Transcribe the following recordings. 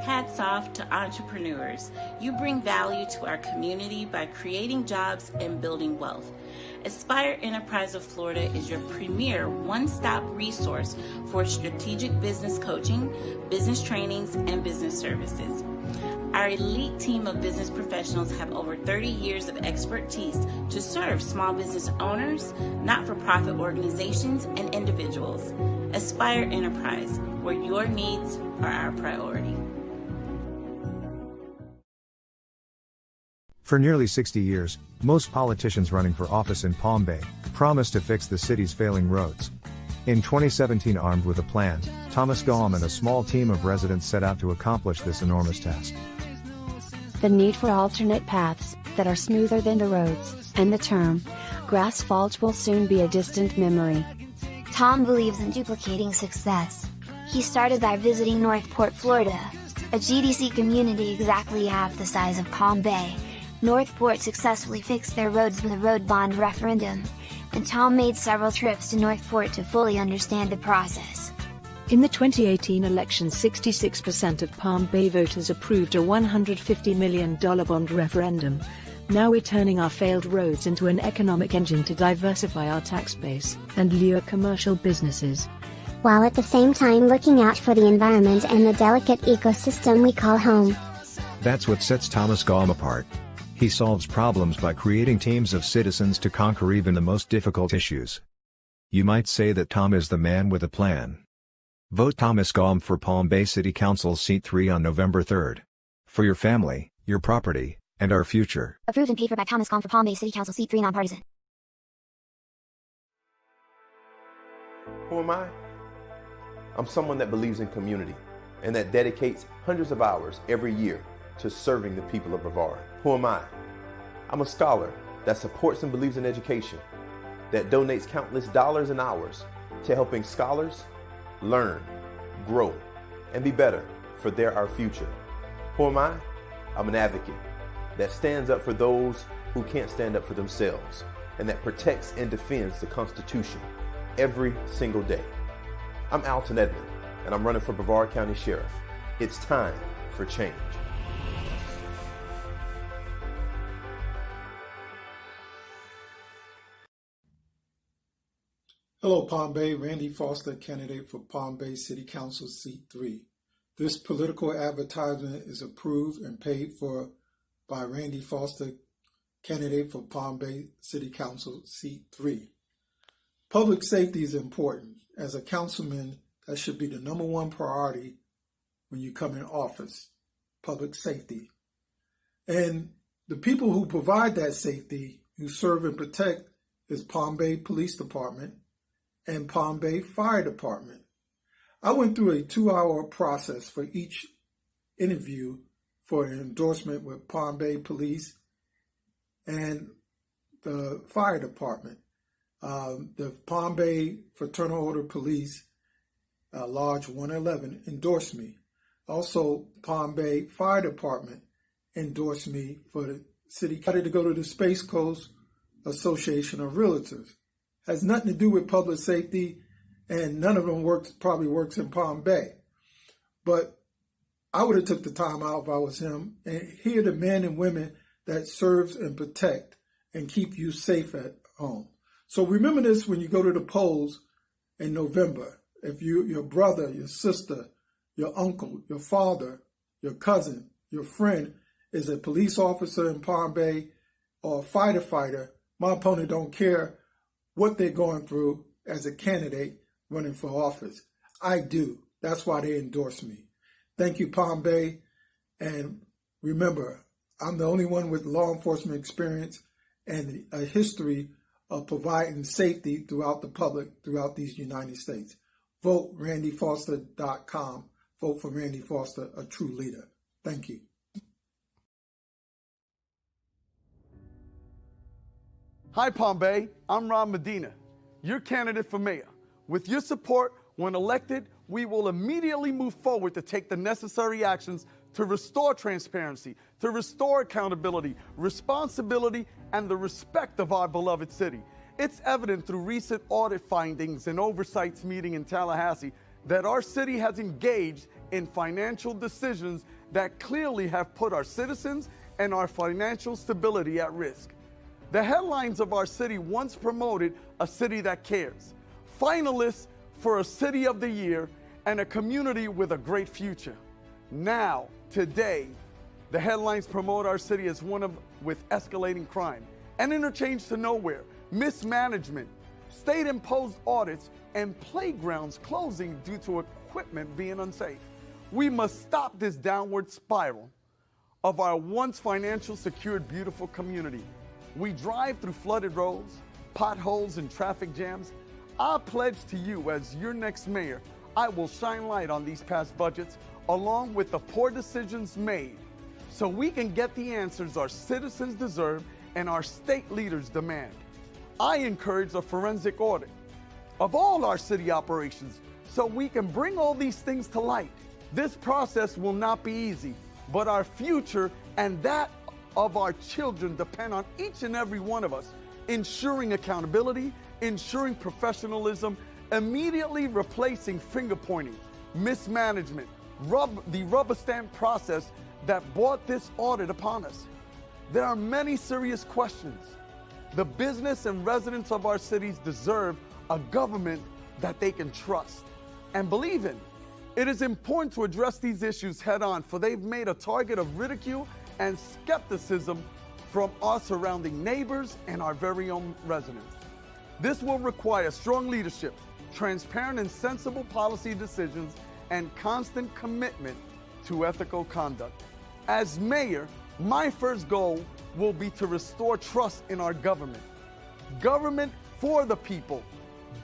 Hats off to entrepreneurs. You bring value to our community by creating jobs and building wealth. Aspire Enterprise of Florida is your premier one-stop resource for strategic business coaching, business trainings, and business services. Our elite team of business professionals have over 30 years of expertise to serve small business owners, not-for-profit organizations, and individuals. Aspire Enterprise, where your needs are our priority. For nearly 60 years, most politicians running for office in Palm Bay promised to fix the city's failing roads. In 2017, armed with a plan, Thomas Gaume and a small team of residents set out to accomplish this enormous task. The need for alternate paths that are smoother than the roads, and the term grassfault will soon be a distant memory. Tom believes in duplicating success. He started by visiting Northport, Florida, a GDC community exactly half the size of Palm Bay. Northport successfully fixed their roads with a road bond referendum, and Tom made several trips to Northport to fully understand the process. In the 2018 election, 66% of Palm Bay voters approved a $150 million bond referendum. Now we're turning our failed roads into an economic engine to diversify our tax base and lure commercial businesses, while at the same time looking out for the environment and the delicate ecosystem we call home. That's what sets Thomas Gaume apart. He solves problems by creating teams of citizens to conquer even the most difficult issues. You might say that Tom is the man with a plan. Vote Thomas Gaume for Palm Bay City Council Seat 3 on November 3rd. For your family, your property, and our future. Approved and paid for by Thomas Gaume for Palm Bay City Council Seat 3, nonpartisan. Who am I? I'm someone that believes in community and that dedicates hundreds of hours every year to serving the people of Brevard. Who am I? I'm a scholar that supports and believes in education, that donates countless dollars and hours to helping scholars learn, grow, and be better for our future. Who am I? I'm an advocate that stands up for those who can't stand up for themselves and that protects and defends the Constitution every single day. I'm Alton Edmond, and I'm running for Brevard County Sheriff. It's time for change. Hello, Palm Bay. Randy Foster, candidate for Palm Bay City Council Seat 3. This political advertisement is approved and paid for by Randy Foster, candidate for Palm Bay City Council Seat 3. Public safety is important. As a councilman, that should be the number one priority when you come in office, public safety. And the people who provide that safety, who serve and protect, is Palm Bay Police Department and Palm Bay Fire Department. I went through a 2-hour process for each interview for an endorsement with Palm Bay Police and the Fire Department. The Palm Bay Fraternal Order Police, Lodge 111, endorsed me. Also, Palm Bay Fire Department endorsed me for the city. I had to go to the Space Coast Association of Realtors. Has nothing to do with public safety, and none of them probably works in Palm Bay. But I would have took the time out if I was him. And here are the men and women that serves and protect and keep you safe at home. So remember this when you go to the polls in November. If your brother, your sister, your uncle, your father, your cousin, your friend is a police officer in Palm Bay or a fighter, my opponent don't care what they're going through as a candidate running for office. I do. That's why they endorse me. Thank you, Palm Bay. And remember, I'm the only one with law enforcement experience and a history of providing safety throughout the public, throughout these United States. Vote randyfoster.com. Vote for Randy Foster, a true leader. Thank you. Hi, Palm Bay. I'm Ron Medina, your candidate for mayor. With your support, when elected, we will immediately move forward to take the necessary actions to restore transparency, to restore accountability, responsibility, and the respect of our beloved city. It's evident through recent audit findings and oversights meeting in Tallahassee that our city has engaged in financial decisions that clearly have put our citizens and our financial stability at risk. The headlines of our city once promoted a city that cares, finalists for a City of the Year, and a community with a great future. Now, today, the headlines promote our city as one with escalating crime, an interchange to nowhere, mismanagement, state-imposed audits, and playgrounds closing due to equipment being unsafe. We must stop this downward spiral of our once financial secured beautiful community. We drive through flooded roads, potholes, and traffic jams. I pledge to you as your next mayor, I will shine light on these past budgets along with the poor decisions made so we can get the answers our citizens deserve and our state leaders demand. I encourage a forensic audit of all our city operations so we can bring all these things to light. This process will not be easy, but our future and that of our children depend on each and every one of us ensuring accountability, ensuring professionalism, immediately replacing finger pointing, mismanagement, the rubber stamp process that brought this audit upon us. There are many serious questions. The business and residents of our cities deserve a government that they can trust and believe in. It is important to address these issues head on, for they've made a target of ridicule and skepticism from our surrounding neighbors and our very own residents. This will require strong leadership, transparent and sensible policy decisions, and constant commitment to ethical conduct. As mayor, my first goal will be to restore trust in our government. Government for the people,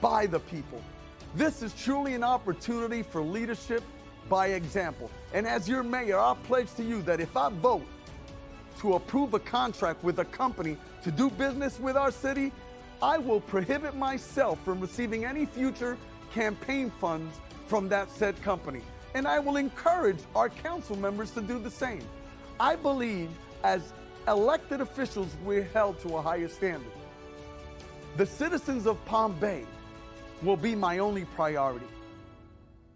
by the people. This is truly an opportunity for leadership by example. And as your mayor, I pledge to you that if I vote to approve a contract with a company to do business with our city, I will prohibit myself from receiving any future campaign funds from that said company. And I will encourage our council members to do the same. I believe as elected officials, we're held to a higher standard. The citizens of Palm Bay will be my only priority.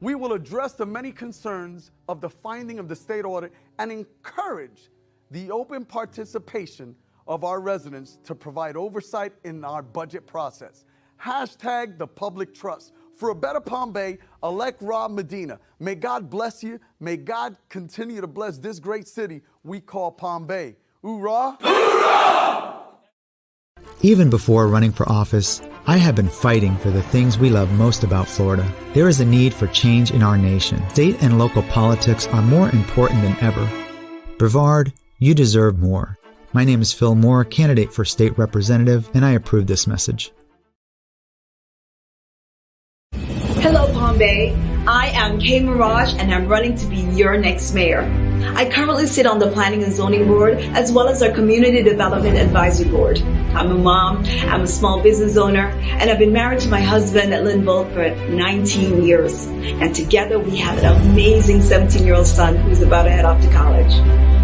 We will address the many concerns of the finding of the state audit and encourage the open participation of our residents to provide oversight in our budget process. Hashtag the public trust. For a better Palm Bay, elect Rob Medina. May God bless you. May God continue to bless this great city we call Palm Bay. Hoorah! Hoorah! Even before running for office, I have been fighting for the things we love most about Florida. There is a need for change in our nation. State and local politics are more important than ever. Brevard, you deserve more. My name is Phil Moore, candidate for state representative, and I approve this message. Hello, Palm Bay. I am Kay Mirage, and I'm running to be your next mayor. I currently sit on the Planning and Zoning Board, as well as our Community Development Advisory Board. I'm a mom, I'm a small business owner, and I've been married to my husband, Lynn Volk, for 19 years. And together we have an amazing 17-year-old son who's about to head off to college.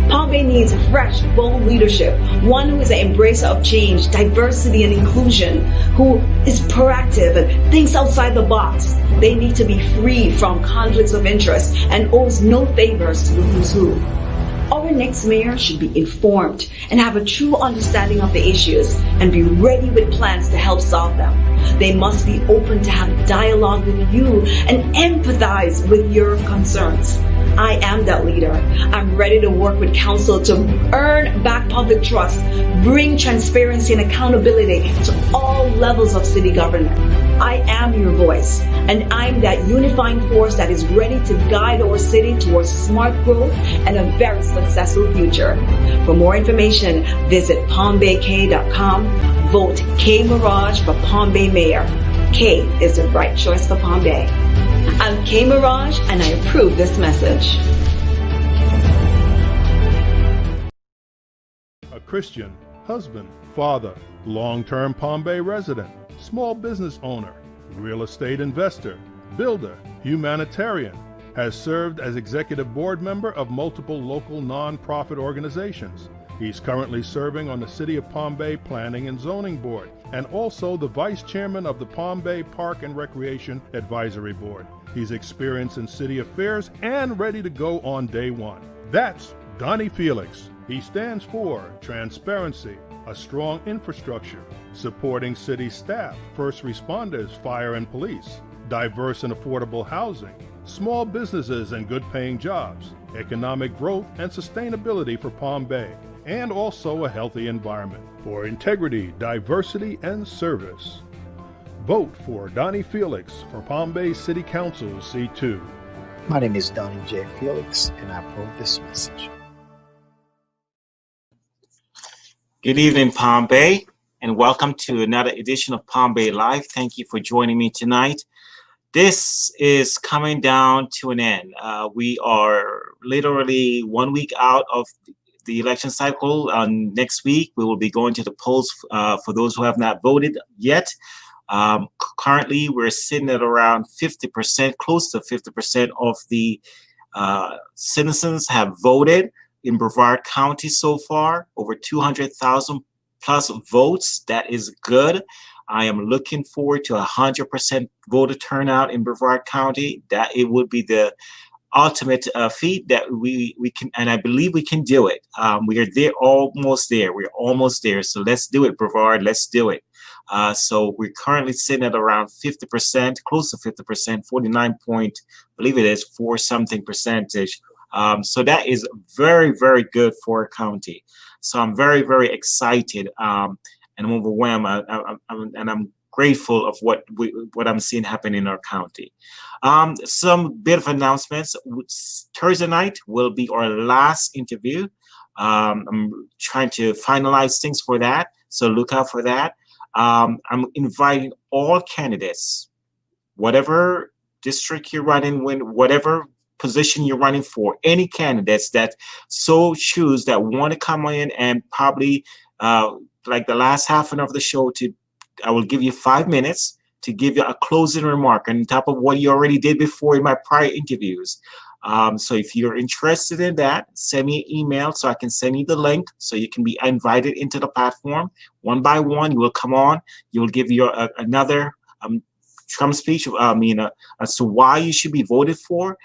Palm Bay needs fresh, bold leadership, one who is an embracer of change, diversity, and inclusion, who is proactive and thinks outside the box. They need to be free from conflicts of interest and owes no favors to the who's who. Our next mayor should be informed and have a true understanding of the issues and be ready with plans to help solve them. They must be open to have dialogue with you and empathize with your concerns. I am that leader. I'm ready to work with council to earn back public trust, bring transparency and accountability to all levels of city government. I am your voice, and I'm that unifying force that is ready to guide our city towards smart growth and a very successful future. For more information, visit palmbayk.com. Vote Kay Mirage for Palm Bay Mayor. Kay is the right choice for Palm Bay. I'm Kay Mirage, and I approve this message. A Christian, husband, father, long-term Palm Bay resident, small business owner, real estate investor, builder, humanitarian, has served as executive board member of multiple local non-profit organizations. He's currently serving on the City of Palm Bay Planning and Zoning Board and also the vice chairman of the Palm Bay Park and Recreation Advisory Board. He's experienced in city affairs and ready to go on day one. That's Donnie Felix. He stands for transparency, a strong infrastructure, supporting city staff, first responders, fire and police, diverse and affordable housing, small businesses and good-paying jobs, economic growth and sustainability for Palm Bay, and also a healthy environment for integrity, diversity, and service. Vote for Donnie Felix for Palm Bay City Council C2. My name is Donnie J. Felix, and I approve this message. Good evening, Palm Bay, and welcome to another edition of Palm Bay Live. Thank you for joining me tonight. This is coming down to an end. We are literally 1 week out of the election cycle. Next week, we will be going to the polls for those who have not voted yet. Currently, we're sitting at around 50%, close to 50% of the citizens have voted in Brevard County so far, over 200,000 plus votes. That is good. I am looking forward to 100% voter turnout in Brevard County. That it would be the ultimate feat that we can, and I believe we can do it. We are there, almost there. We're almost there. So let's do it, Brevard. Let's do it. So we're currently sitting at around 50%, close to 50%, 49 point, I believe it is 4 something percentage. So that is very, very good for a county. So I'm very, very excited and I'm overwhelmed. I'm grateful of what I'm seeing happen in our county. Some bit of announcements. Thursday night will be our last interview. I'm trying to finalize things for that, so look out for that. I'm inviting all candidates, whatever district you're running, whatever position you're running for, any candidates that so choose that want to come in and probably like the last half an hour of the show, I will give you 5 minutes to give you a closing remark on top of what you already did before in my prior interviews. So if you're interested in that, send me an email so I can send you the link so you can be invited into the platform. One by one, you will come on. You will give you another Trump speech, as to why you should be voted for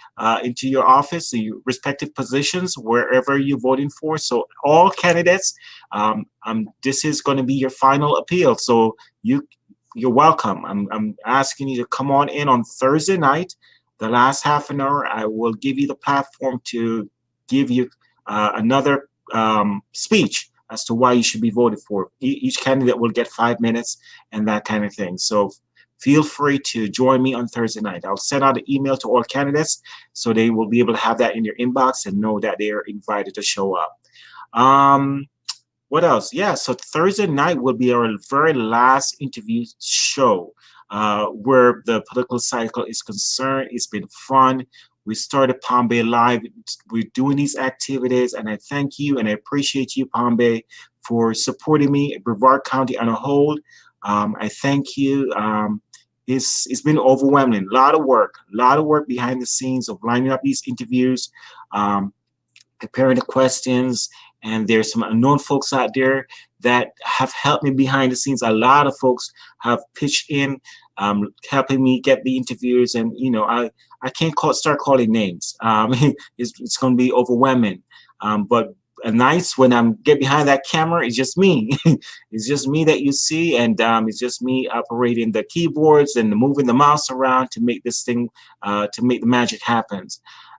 into your office, your respective positions, wherever you're voting for. So all candidates, this is going to be your final appeal. So you're welcome. I'm asking you to come on in on Thursday night. The last half an hour, I will give you the platform to give you another speech as to why you should be voted for. Each candidate will get 5 minutes and that kind of thing. So feel free to join me on Thursday night. I'll send out an email to all candidates so they will be able to have that in their inbox and know that they are invited to show up. What else? Yeah, so Thursday night will be our very last interview show where the political cycle is concerned. It's been fun. We started Palm Bay Live. We're doing these activities, and I thank you and I appreciate you, Palm Bay, for supporting me, Brevard County on a whole. I thank you. It's been overwhelming. A lot of work behind the scenes of lining up these interviews, preparing the questions, and there's some unknown folks out there that have helped me behind the scenes. A lot of folks have pitched in, helping me get the interviews, and I can't start calling names. It's going to be overwhelming, but nights when I'm get behind that camera, it's just me. It's just me that you see, and it's just me operating the keyboards and moving the mouse around to make this thing, to make the magic happen.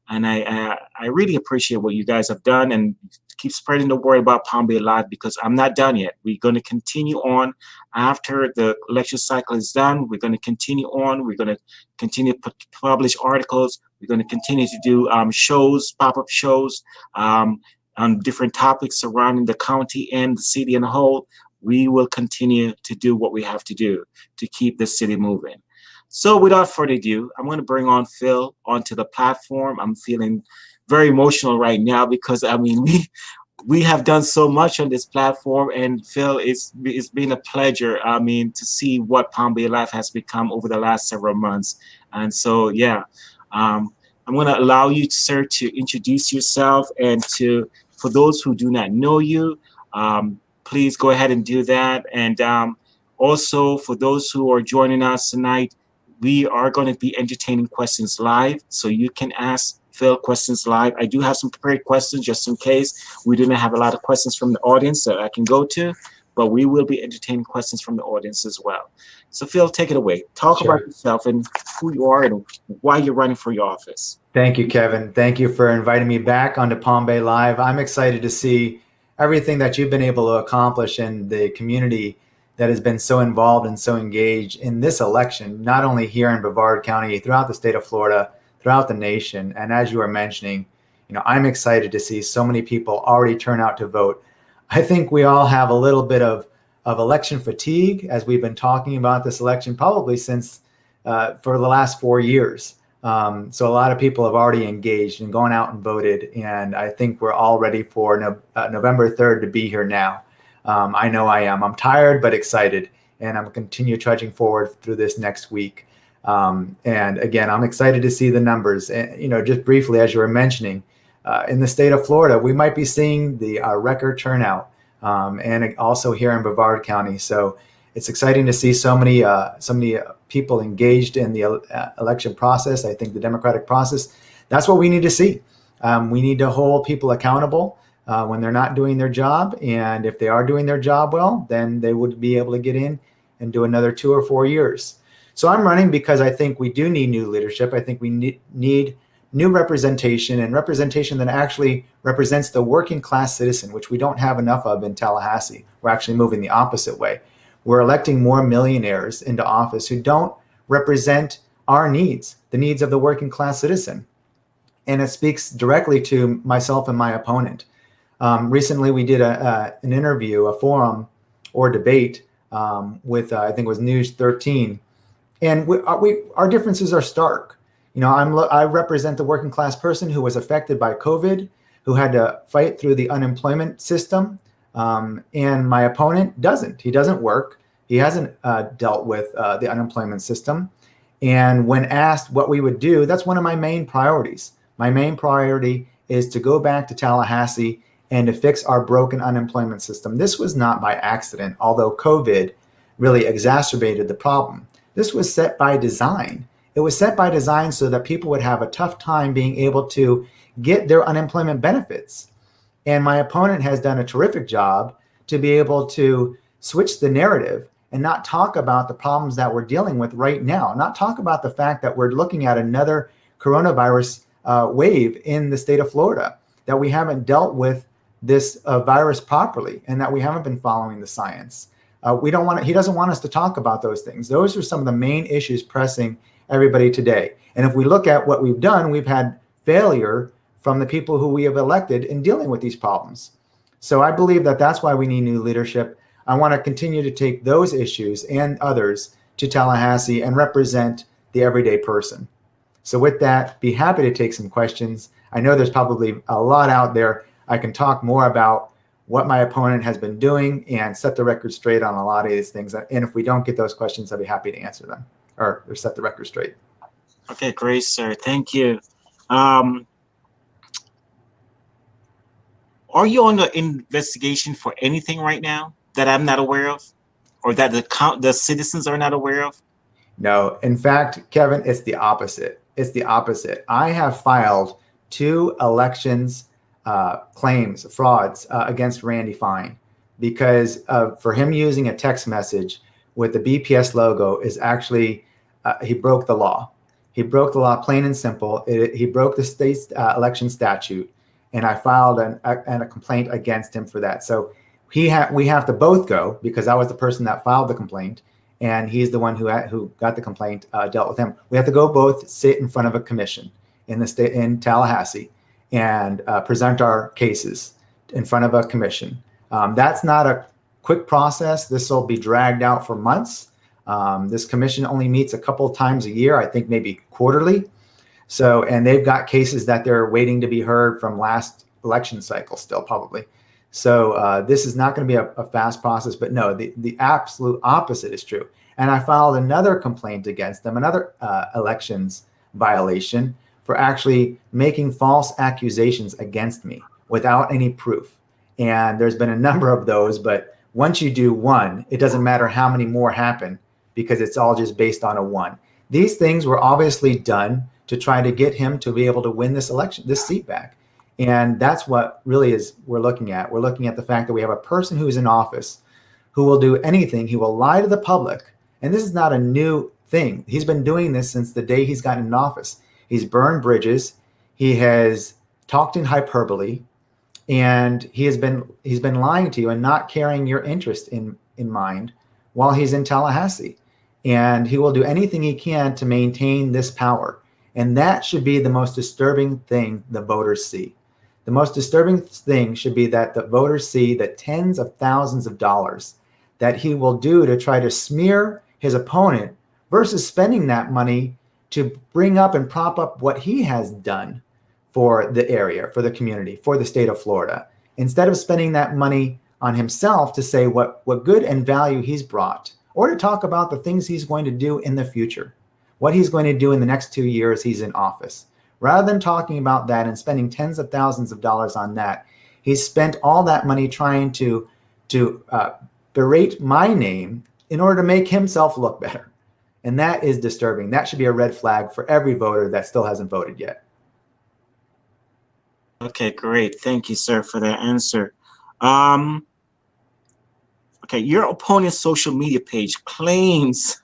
And I really appreciate what you guys have done, and keep spreading the word about Palm Bay Live, because I'm not done yet. We're going to continue on after the election cycle is done. We're going to continue on. We're going to continue to publish articles. We're going to continue to do shows, pop-up shows, on different topics surrounding the county and the city in a whole. We will continue to do what we have to do to keep the city moving. So without further ado, I'm going to bring on Phil onto the platform. I'm feeling very emotional right now because, we have done so much on this platform, and Phil, it's been a pleasure, to see what Palm Bay Live has become over the last several months. And so, yeah, I'm going to allow you, sir, to introduce yourself, and for those who do not know you, please go ahead and do that. And also for those who are joining us tonight, we are going to be entertaining questions live, so you can ask Phil questions live. I do have some prepared questions just in case we didn't have a lot of questions from the audience that I can go to, but we will be entertaining questions from the audience as well. So Phil, take it away. Talk about yourself and who you are and why you're running for your office. Thank you, Kevin. Thank you for inviting me back onto Palm Bay Live. I'm excited to see everything that you've been able to accomplish in the community that has been so involved and so engaged in this election, not only here in Brevard County, throughout the state of Florida, throughout the nation. And as you were mentioning, I'm excited to see so many people already turn out to vote. I think we all have a little bit of election fatigue as we've been talking about this election probably since for the last 4 years. So a lot of people have already engaged and gone out and voted. And I think we're all ready for November 3rd to be here now. I know I am. I'm tired, but excited. And I'm going to continue trudging forward through this next week. And again, I'm excited to see the numbers. And, just briefly, as you were mentioning, in the state of Florida, we might be seeing the record turnout, and also here in Brevard County. So it's exciting to see so many people engaged in the election process. I think the democratic process, that's what we need to see. We need to hold people accountable when they're not doing their job. And if they are doing their job well, then they would be able to get in and do another 2 or 4 years. So I'm running because I think we do need new leadership. I think we need new representation, and representation that actually represents the working class citizen, which we don't have enough of in Tallahassee. We're actually moving the opposite way. We're electing more millionaires into office who don't represent our needs, the needs of the working class citizen. And it speaks directly to myself and my opponent. Recently, we did an interview, a forum or debate with, I think it was News 13. And our differences are stark. I represent the working class person who was affected by COVID, who had to fight through the unemployment system. And my opponent doesn't. He doesn't work. He hasn't dealt with the unemployment system. And when asked what we would do, that's one of my main priorities. My main priority is to go back to Tallahassee and to fix our broken unemployment system. This was not by accident, although COVID really exacerbated the problem. This was set by design. It was set by design so that people would have a tough time being able to get their unemployment benefits. And my opponent has done a terrific job to be able to switch the narrative and not talk about the problems that we're dealing with right now, not talk about the fact that we're looking at another coronavirus wave in the state of Florida, that we haven't dealt with this virus properly, and that we haven't been following the science. He doesn't want us to talk about those things. Those are some of the main issues pressing everybody today. And if we look at what we've done, we've had failure from the people who we have elected in dealing with these problems. So I believe that that's why we need new leadership. I want to continue to take those issues and others to Tallahassee and represent the everyday person. So with that, be happy to take some questions. I know there's probably a lot out there. I can talk more about what my opponent has been doing and set the record straight on a lot of these things. And if we don't get those questions, I'll be happy to answer them or set the record straight. Okay, great, sir. Thank you. Are you on the investigation for anything right now that I'm not aware of, or that the citizens are not aware of? No. In fact, Kevin, it's the opposite. It's the opposite. I have filed 2 elections claims, frauds against Randy Fine, because for him using a text message with the BPS logo is actually, he broke the law. He broke the law, plain and simple. He broke the state's election statute, and I filed a complaint against him for that. So we have to both go, because I was the person that filed the complaint, and he's the one who got the complaint, dealt with him. We have to go both sit in front of a commission in Tallahassee and present our cases in front of a commission. That's not a quick process. This will be dragged out for months. This commission only meets a couple times a year, I think maybe quarterly. So, and they've got cases that they're waiting to be heard from last election cycle still probably. So this is not going to be a fast process, but no, the absolute opposite is true. And I filed another complaint against them, another elections violation for actually making false accusations against me without any proof. And there's been a number of those, but once you do one, it doesn't matter how many more happen, because it's all just based on a one. These things were obviously done to try to get him to be able to win this election, this seat back. And that's what really is we're looking at. We're looking at the fact that we have a person who is in office who will do anything. He will lie to the public. And this is not a new thing. He's been doing this since the day he's gotten in office. He's burned bridges. He has talked in hyperbole, and he's been lying to you and not carrying your interest in mind while he's in Tallahassee. And he will do anything he can to maintain this power. And that should be the most disturbing thing the voters see. The most disturbing thing should be that the voters see the tens of thousands of dollars that he will do to try to smear his opponent versus spending that money to bring up and prop up what he has done for the area, for the community, for the state of Florida, instead of spending that money on himself to say what good and value he's brought, or to talk about the things he's going to do in the future, what he's going to do in the next 2 years he's in office. Rather than talking about that and spending tens of thousands of dollars on that, he's spent all that money trying to berate my name in order to make himself look better. And that is disturbing. That should be a red flag for every voter that still hasn't voted yet. Okay, great. Thank you, sir, for that answer. Okay, your opponent's social media page claims,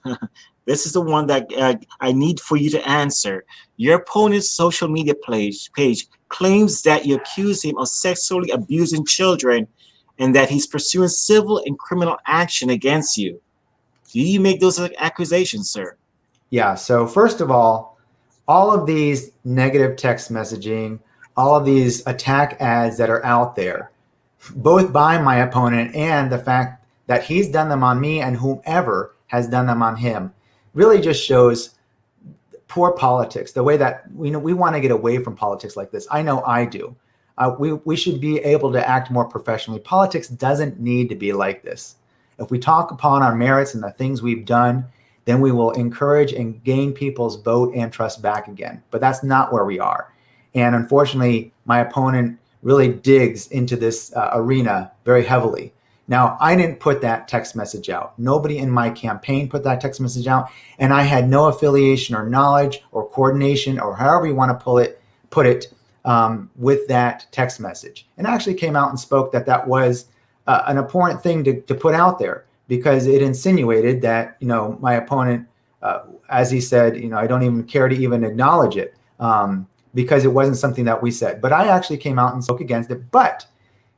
this is the one that I need for you to answer. Your opponent's social media page claims that you accuse him of sexually abusing children and that he's pursuing civil and criminal action against you. Do you make those accusations, sir? Yeah, so first of all of these negative text messaging, all of these attack ads that are out there, both by my opponent and the fact that he's done them on me and whomever has done them on him, really just shows poor politics, the way that we want to get away from politics like this. I know I do. We should be able to act more professionally. Politics doesn't need to be like this. If we talk upon our merits and the things we've done, then we will encourage and gain people's vote and trust back again. But that's not where we are. And unfortunately, my opponent really digs into this arena very heavily. Now, I didn't put that text message out. Nobody in my campaign put that text message out, and I had no affiliation or knowledge or coordination or however you want to put it with that text message. And I actually came out and spoke that was an important thing to put out there, because it insinuated that, my opponent, as he said, I don't even care to even acknowledge it because it wasn't something that we said. But I actually came out and spoke against it. But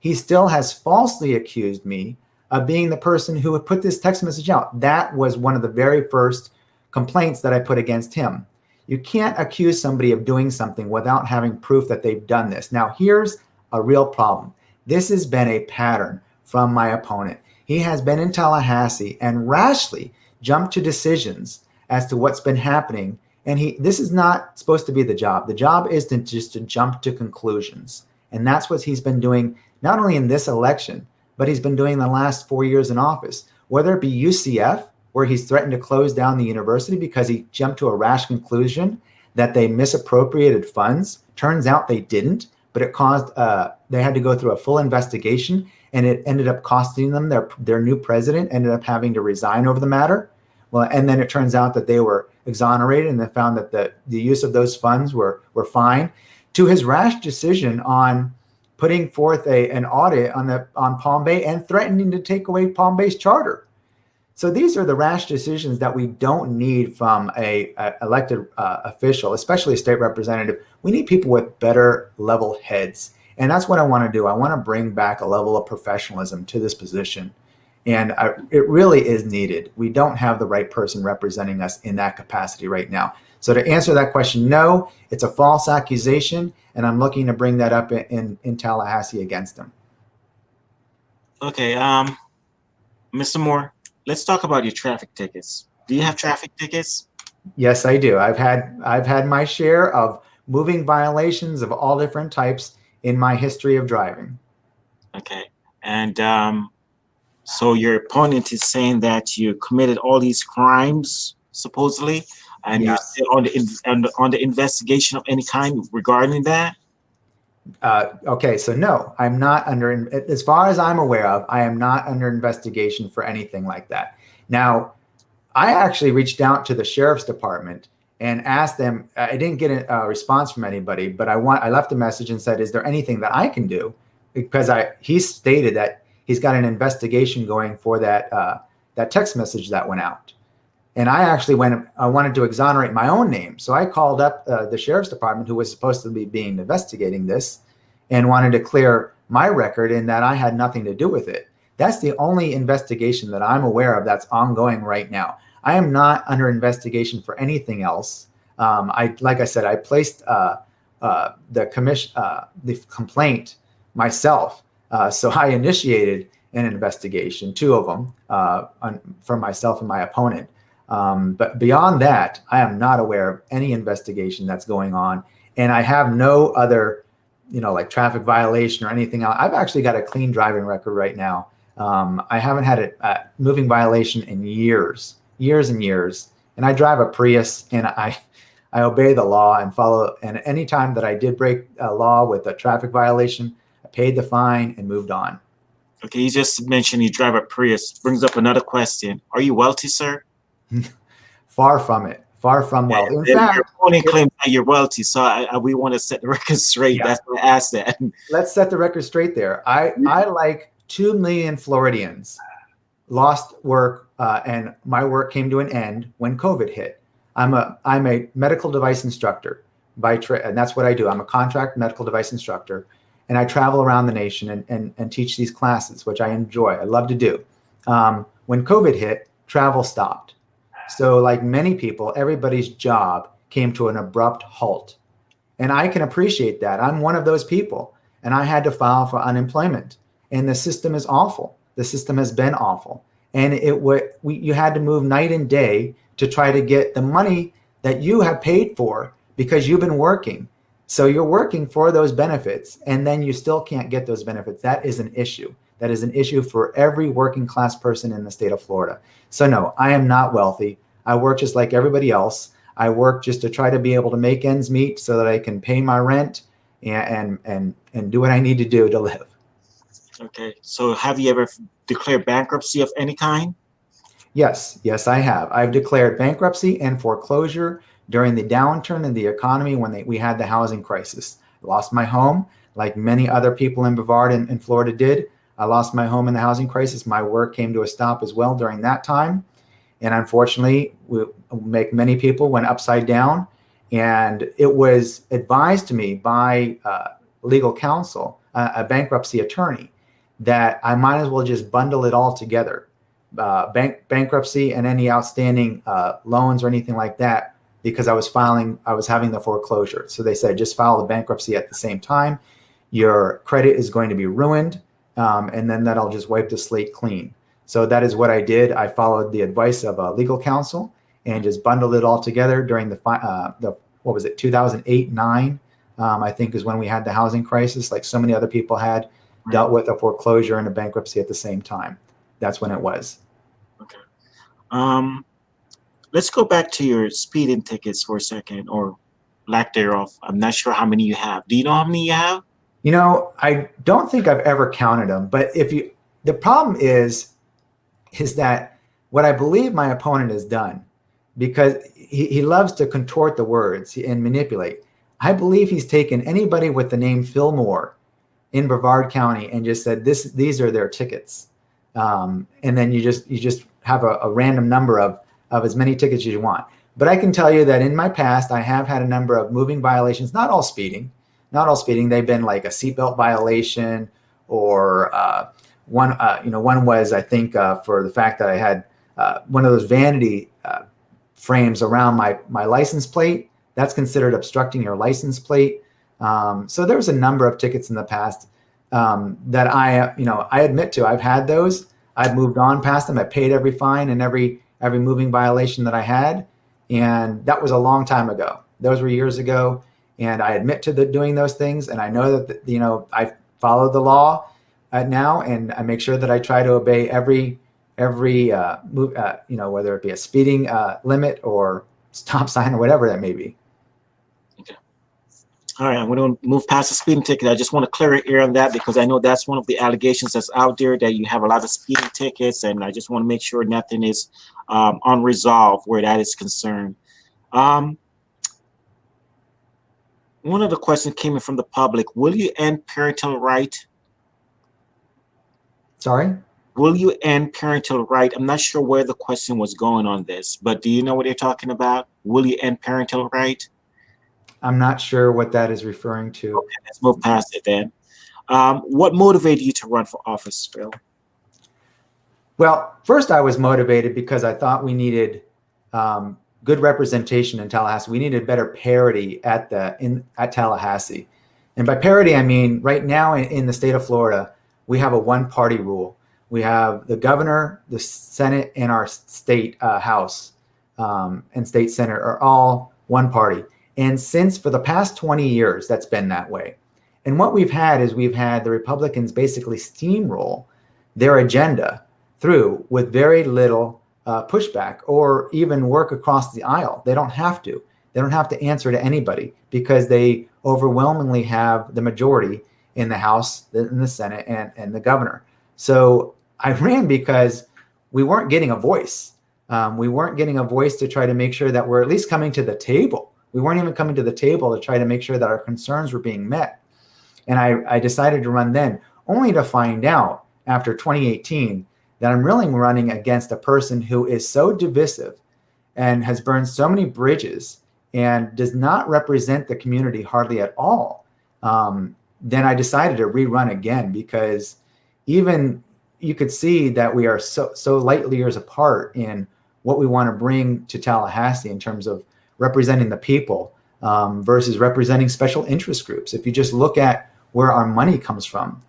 he still has falsely accused me of being the person who would put this text message out. That was one of the very first complaints that I put against him. You can't accuse somebody of doing something without having proof that they've done this. Now, here's a real problem. This has been a pattern from my opponent. He has been in Tallahassee and rashly jumped to decisions as to what's been happening. And this is not supposed to be the job. The job is to jump to conclusions. And that's what he's been doing, not only in this election, but he's been doing the last 4 years in office, whether it be UCF, where he's threatened to close down the university because he jumped to a rash conclusion that they misappropriated funds. Turns out they didn't, but it caused, they had to go through a full investigation, and it ended up costing them, their new president ended up having to resign over the matter. Well, and then it turns out that they were exonerated, and they found that the use of those funds were fine. To his rash decision on putting forth an audit on Palm Bay and threatening to take away Palm Bay's charter. So these are the rash decisions that we don't need from a elected official, especially a state representative. We need people with better level heads. And that's what I want to do. I want to bring back a level of professionalism to this position. And it really is needed. We don't have the right person representing us in that capacity right now. So to answer that question, no, it's a false accusation, and I'm looking to bring that up in Tallahassee against him. Okay, Mr. Moore, let's talk about your traffic tickets. Do you have traffic tickets? Yes, I do. I've had my share of moving violations of all different types in my history of driving. Okay, and so your opponent is saying that you committed all these crimes, supposedly, and yes. You're still on the investigation of any kind regarding that? Okay, so no, I'm not under, as far as I'm aware of, I am not under investigation for anything like that. Now, I actually reached out to the sheriff's department and asked them. I didn't get a response from anybody, but I left a message and said, "Is there anything that I can do?" Because he stated that he's got an investigation going for that text message that went out. And I actually I wanted to exonerate my own name. So I called up the sheriff's department, who was supposed to be investigating this, and wanted to clear my record in that I had nothing to do with it. That's the only investigation that I'm aware of that's ongoing right now. I am not under investigation for anything else. Like I said, I placed the complaint myself. So I initiated an investigation, 2 of them, for myself and my opponent. But beyond that, I am not aware of any investigation that's going on. And I have no other, like traffic violation or anything else. I've actually got a clean driving record right now. I haven't had a moving violation in years and years. And I drive a Prius, and I obey the law and follow. And any time that I did break a law with a traffic violation, I paid the fine and moved on. Okay, you just mentioned you drive a Prius. Brings up another question. Are you wealthy, sir? Far from it. Far from wealthy. In fact, your opponent claims that you're wealthy, so we want to set the record straight. Yeah. That's why I asked that. Let's set the record straight there. I like 2 million Floridians lost work, and my work came to an end when COVID hit. I'm a medical device instructor by trade, and that's what I do. I'm a contract medical device instructor, and I travel around the nation and teach these classes, which I enjoy. I love to do. When COVID hit, travel stopped. So like many people, everybody's job came to an abrupt halt. And I can appreciate that. I'm one of those people. And I had to file for unemployment. And the system is awful. The system has been awful. And you had to move night and day to try to get the money that you have paid for because you've been working. So you're working for those benefits, and then you still can't get those benefits. That is an issue. That is an issue for every working class person in the state of Florida. So no, I am not wealthy. I work just like everybody else. I work just to try to be able to make ends meet so that I can pay my rent and do what I need to do to live. Okay. So have you ever declared bankruptcy of any kind? Yes, I have. I've declared bankruptcy and foreclosure during the downturn in the economy when we had the housing crisis. I lost my home, like many other people in Brevard and Florida did. I lost my home in the housing crisis. My work came to a stop as well during that time. And unfortunately, many people went upside down. And it was advised to me by legal counsel, a bankruptcy attorney, that I might as well just bundle it all together. Bankruptcy and any outstanding loans or anything like that, because I was having the foreclosure. So they said, just file the bankruptcy at the same time. Your credit is going to be ruined. And then that'll just wipe the slate clean. So that is what I did. I followed the advice of a legal counsel and just bundled it all together during the 2008-9, I think is when we had the housing crisis, like so many other people had dealt with a foreclosure and a bankruptcy at the same time. That's when it was. Okay. Let's go back to your speeding tickets for a second, or lack thereof. I'm not sure how many you have. Do you know how many you have? I don't think I've ever counted them, but the problem is that what I believe my opponent has done, because he loves to contort the words and manipulate. I believe he's taken anybody with the name Phil Moore in Brevard County and just said, these are their tickets. And then you just have a random number of as many tickets as you want. But I can tell you that in my past, I have had a number of moving violations, not all speeding. They've been like a seatbelt violation, or one was, I think, for the fact that I had one of those vanity frames around my license plate. That's considered obstructing your license plate. So there was a number of tickets in the past that I admit to. I've had those. I've moved on past them. I paid every fine and every moving violation that I had, and that was a long time ago. Those were years ago. And I admit to doing those things, and I know that I follow the law now, and I make sure that I try to obey every whether it be a speeding limit or stop sign or whatever that may be. Okay. All right, I'm going to move past the speeding ticket. I just want to clear your ear on that because I know that's one of the allegations that's out there, that you have a lot of speeding tickets, and I just want to make sure nothing is unresolved where that is concerned. One of the questions came in from the public. Will you end parental right? Sorry? Will you end parental right? I'm not sure where the question was going on this, but do you know what they're talking about? Will you end parental right? I'm not sure what that is referring to. Okay, let's move past it then. What motivated you to run for office, Phil? Well, first I was motivated because I thought we needed good representation in Tallahassee. We needed better parity at Tallahassee. And by parity, I mean right now in the state of Florida, we have a one-party rule. We have the governor, the Senate, and our state House and state Senate are all one party. And since for the past 20 years, that's been that way. And what we've had is we've had the Republicans basically steamroll their agenda through with very little pushback or even work across the aisle. They don't have to. They don't have to answer to anybody because they overwhelmingly have the majority in the House, in the Senate, and the governor. So I ran because we weren't getting a voice. We weren't getting a voice to try to make sure that we're at least coming to the table. We weren't even coming to the table to try to make sure that our concerns were being met. And I decided to run then, only to find out after 2018 that I'm really running against a person who is so divisive and has burned so many bridges and does not represent the community hardly at all. Then I decided to rerun again because even you could see that we are so light years apart in what we want to bring to Tallahassee in terms of representing the people versus representing special interest groups. If you just look at where our money comes from,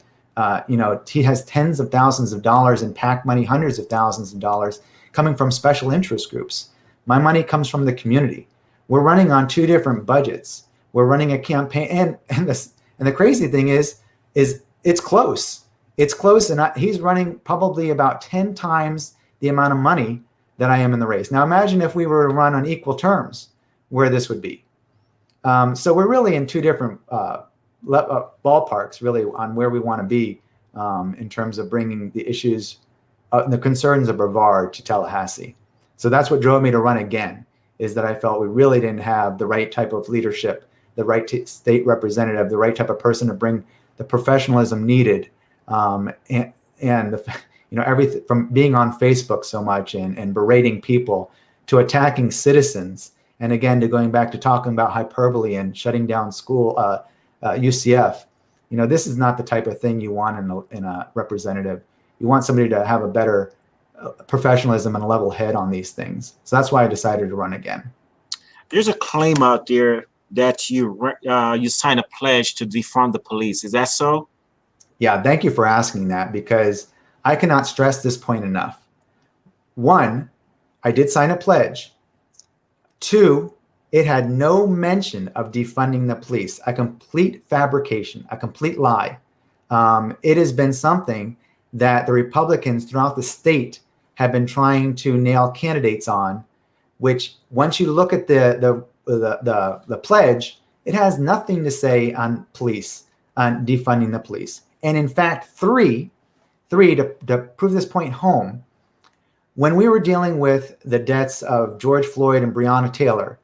he has tens of thousands of dollars in PAC money, hundreds of thousands of dollars coming from special interest groups. My money comes from the community. We're running on two different budgets. We're running a campaign, and the crazy thing is it's close. It's close, and he's running probably about 10 times the amount of money that I am in the race. Now imagine if we were to run on equal terms, where this would be. So we're really in two different ballparks, really, on where we want to be in terms of bringing the issues, the concerns of Brevard to Tallahassee. So that's what drove me to run again, is that I felt we really didn't have the right type of leadership, the right state representative, the right type of person to bring the professionalism needed, and everything from being on Facebook so much and berating people to attacking citizens. And again, to going back to talking about hyperbole and shutting down school, UCF, this is not the type of thing you want in a representative. You want somebody to have a better professionalism and a level head on these things. So that's why I decided to run again. There's a claim out there that you signed a pledge to defund the police. Is that so? Yeah, thank you for asking that, because I cannot stress this point enough. One, I did sign a pledge. Two, it had no mention of defunding the police, a complete fabrication, a complete lie. It has been something that the Republicans throughout the state have been trying to nail candidates on, which once you look at the pledge, it has nothing to say on police, on defunding the police. And in fact, three, to prove this point home, when we were dealing with the deaths of George Floyd and Breonna Taylor,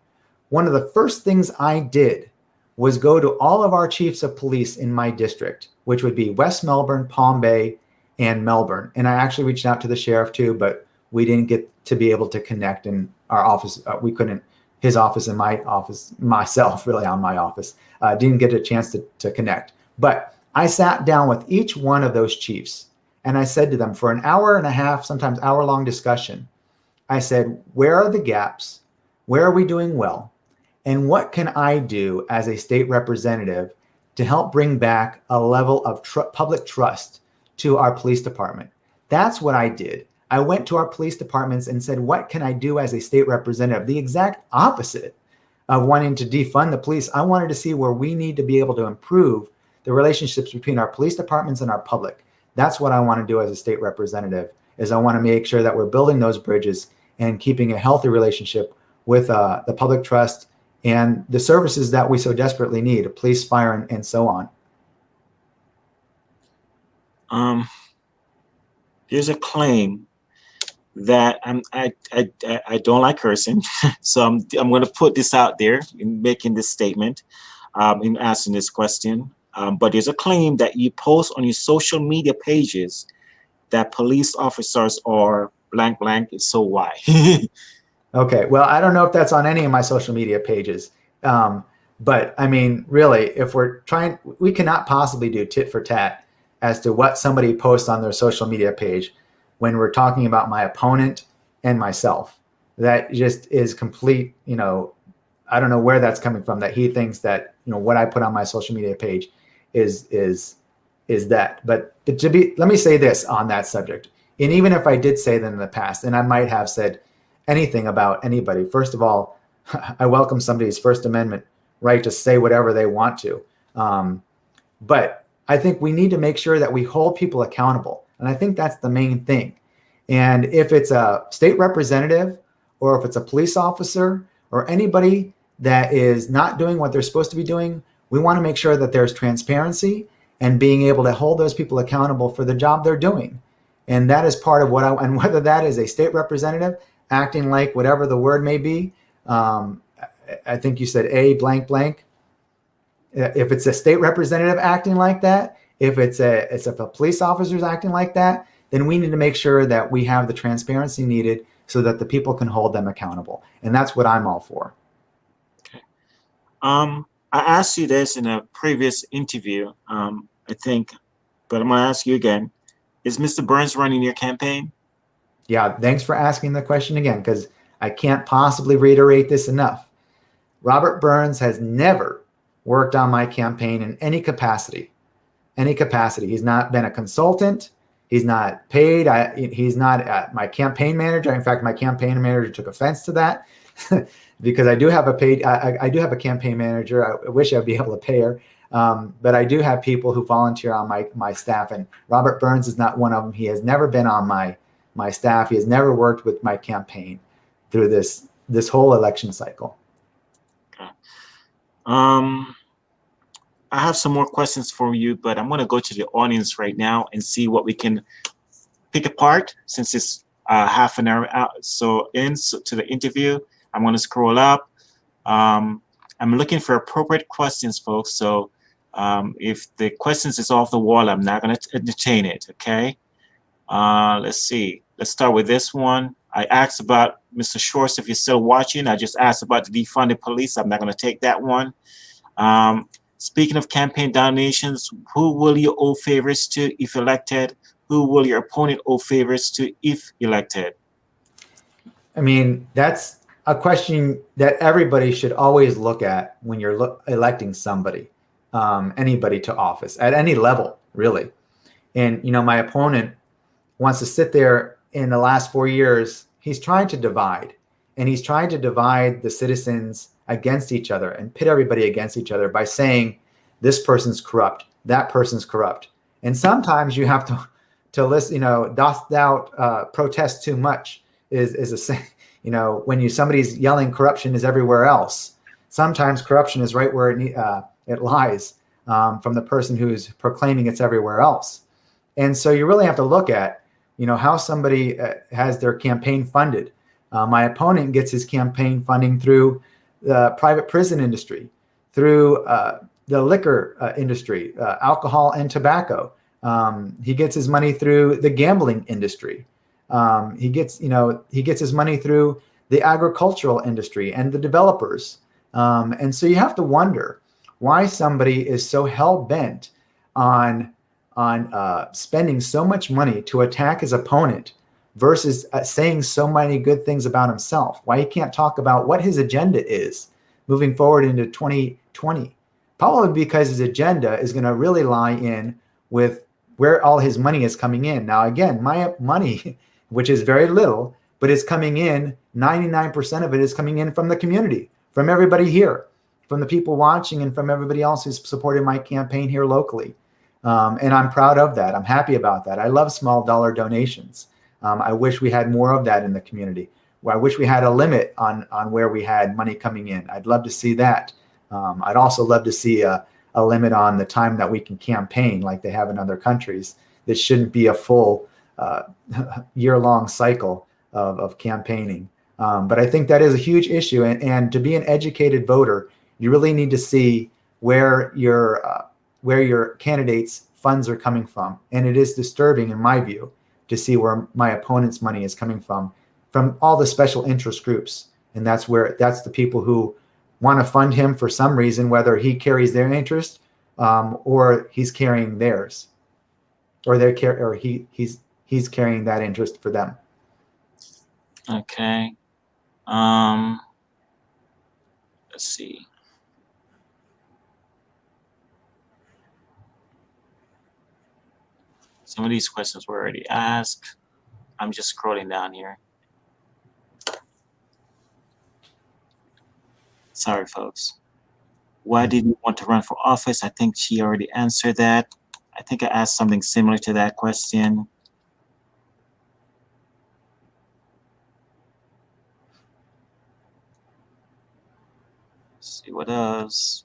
one of the first things I did was go to all of our chiefs of police in my district, which would be West Melbourne, Palm Bay, and Melbourne. And I actually reached out to the sheriff too, but we didn't get to be able to connect in our office. We couldn't, his office and my office, myself really on my office, didn't get a chance to connect. But I sat down with each one of those chiefs and I said to them for an hour and a half, sometimes hour-long discussion, I said, where are the gaps? Where are we doing well? And what can I do as a state representative to help bring back a level of public trust to our police department? That's what I did. I went to our police departments and said, what can I do as a state representative? The exact opposite of wanting to defund the police. I wanted to see where we need to be able to improve the relationships between our police departments and our public. That's what I want to do as a state representative, is I want to make sure that we're building those bridges and keeping a healthy relationship with the public trust and the services that we so desperately need, police, fire, and so on. There's a claim that I don't like cursing, so I'm going to put this out there in making this statement, in asking this question. But there's a claim that you post on your social media pages that police officers are blank blank. So why? Okay, well, I don't know if that's on any of my social media pages. But I mean, really, if we're trying, we cannot possibly do tit for tat as to what somebody posts on their social media page when we're talking about my opponent and myself. That just is complete, you know, I don't know where that's coming from, that he thinks that, you know, what I put on my social media page is that. But let me say this on that subject. And even if I did say that in the past, and I might have said anything about anybody, first of all, I welcome somebody's First Amendment right to say whatever they want to. But I think we need to make sure that we hold people accountable. And I think that's the main thing. And if it's a state representative, or if it's a police officer, or anybody that is not doing what they're supposed to be doing, we want to make sure that there's transparency and being able to hold those people accountable for the job they're doing. And that is part of what and whether that is a state representative acting like whatever the word may be, I think you said a blank blank. If it's a state representative acting like that, if a police officer is acting like that, then we need to make sure that we have the transparency needed so that the people can hold them accountable. And that's what I'm all for. Okay. I asked you this in a previous interview, I think, but I'm going to ask you again. Is Mr. Burns running your campaign? Yeah, thanks for asking the question again, because I can't possibly reiterate this enough. Robert Burns has never worked on my campaign in any capacity. Any capacity. He's not been a consultant. He's not paid. He's not my campaign manager. In fact, my campaign manager took offense to that because I do have a paid. I do have a campaign manager. I wish I'd be able to pay her, but I do have people who volunteer on my staff. And Robert Burns is not one of them. He has never been on my staff. He has never worked with my campaign through this whole election cycle. Okay. I have some more questions for you, but I'm going to go to the audience right now and see what we can pick apart since it's half an hour out. So to the interview, I'm going to scroll up. I'm looking for appropriate questions, folks. So if the questions is off the wall, I'm not going to entertain it. Okay. Let's see. Let's start with this one. I asked about Mr. Shorts, if you're still watching. I just asked about the defunded police. I'm not going to take that one. Speaking of campaign donations, who will you owe favors to if elected? Who will your opponent owe favors to if elected? I mean, that's a question that everybody should always look at when you're electing somebody, anybody to office at any level, really. And, you know, my opponent wants to sit there in the last 4 years. He's trying to divide, and he's trying to divide the citizens against each other and pit everybody against each other by saying this person's corrupt, that person's corrupt. And sometimes you have to listen, you know, doth thou protest too much is a, you know, when somebody's yelling corruption is everywhere else. Sometimes corruption is right where it lies from the person who's proclaiming it's everywhere else. And so you really have to look at, you know, how somebody has their campaign funded. My opponent gets his campaign funding through the private prison industry, through the liquor industry, alcohol and tobacco. He gets his money through the gambling industry. He gets his money through the agricultural industry and the developers. And so you have to wonder why somebody is so hell-bent on spending so much money to attack his opponent versus saying so many good things about himself. Why he can't talk about what his agenda is moving forward into 2020. Probably because his agenda is going to really lie in with where all his money is coming in. Now, again, my money, which is very little, but is coming in, 99% of it is coming in from the community, from everybody here, from the people watching, and from everybody else who's supported my campaign here locally. And I'm proud of that. I'm happy about that. I love small dollar donations. I wish we had more of that in the community. I wish we had a limit on where we had money coming in. I'd love to see that. I'd also love to see a limit on the time that we can campaign like they have in other countries. This shouldn't be a full year-long cycle of campaigning. But I think that is a huge issue. And to be an educated voter, you really need to see where your candidates' funds are coming from. And it is disturbing, in my view, to see where my opponent's money is coming from all the special interest groups. And that's the people who want to fund him for some reason, whether he carries their interest or he's carrying theirs, or he's carrying that interest for them. Okay. Let's see. Some of these questions were already asked. I'm just scrolling down here. Sorry, folks. Why did you want to run for office? I think she already answered that. I think I asked something similar to that question. Let's see what else.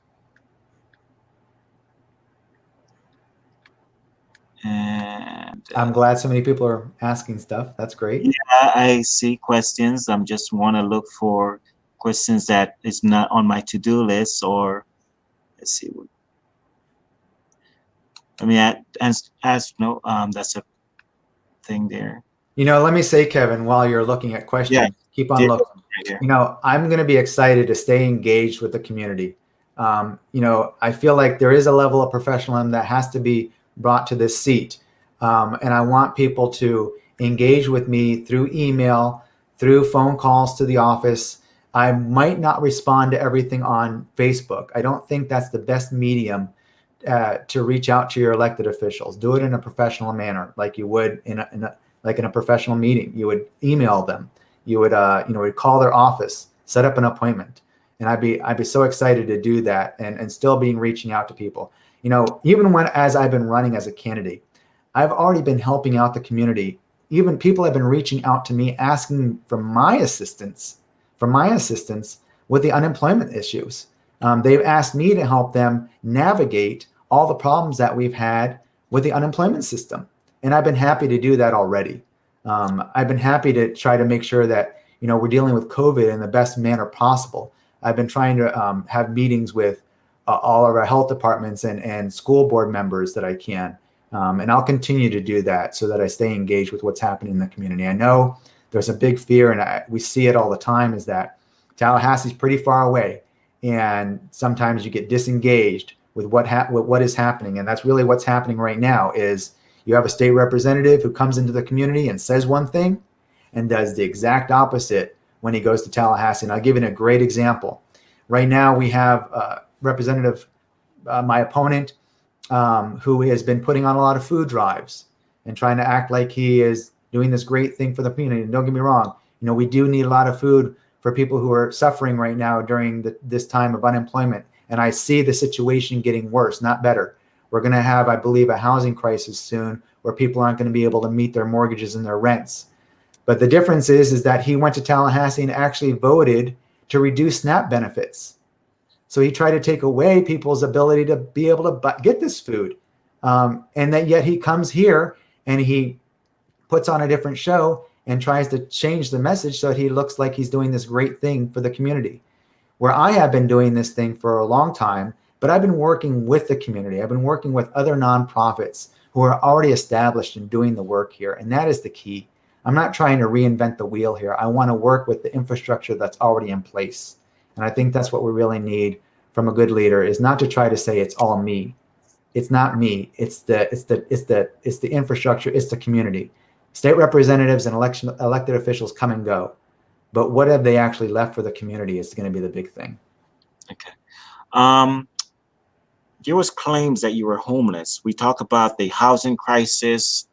And I'm glad so many people are asking stuff. That's great. Yeah, I see questions. I'm just want to look for questions that is not on my to-do list, or let's see. I mean, no, that's a thing there. Let me say, Kevin, while you're looking at questions, keep on looking. Right, I'm going to be excited to stay engaged with the community. I feel like there is a level of professionalism that has to be brought to this seat. And I want people to engage with me through email, through phone calls to the office. I might not respond to everything on Facebook. I don't think that's the best medium to reach out to your elected officials. Do it in a professional manner, like you would in a professional meeting. You would email them. You would would call their office, set up an appointment, and I'd be so excited to do that and still reaching out to people. Even as I've been running as a candidate, I've already been helping out the community. Even people have been reaching out to me asking for my assistance with the unemployment issues. They've asked me to help them navigate all the problems that we've had with the unemployment system. And I've been happy to do that already. I've been happy to try to make sure that, we're dealing with COVID in the best manner possible. I've been trying to have meetings with all of our health departments and school board members that I can. And I'll continue to do that so that I stay engaged with what's happening in the community. I know there's a big fear, and we see it all the time, is that Tallahassee's pretty far away. And sometimes you get disengaged with what is happening. And that's really what's happening right now is you have a state representative who comes into the community and says one thing and does the exact opposite when he goes to Tallahassee. And I'll give you a great example. Right now we have Representative, my opponent, who has been putting on a lot of food drives and trying to act like he is doing this great thing for the community. And don't get me wrong, we do need a lot of food for people who are suffering right now during this time of unemployment. And I see the situation getting worse, not better. We're going to have, I believe, a housing crisis soon where people aren't going to be able to meet their mortgages and their rents. But the difference is that he went to Tallahassee and actually voted to reduce SNAP benefits. So he tried to take away people's ability to be able to get this food. And that yet he comes here and he puts on a different show and tries to change the message so that he looks like he's doing this great thing for the community. Where I have been doing this thing for a long time, but I've been working with the community. I've been working with other nonprofits who are already established and doing the work here. And that is the key. I'm not trying to reinvent the wheel here. I want to work with the infrastructure that's already in place. And I think that's what we really need from a good leader, is not to try to say it's all me. It's not me. It's the infrastructure. It's the community. State representatives and elected officials come and go, but what have they actually left for the community is going to be the big thing. Okay. There was claims that you were homeless. We talk about the housing crisis,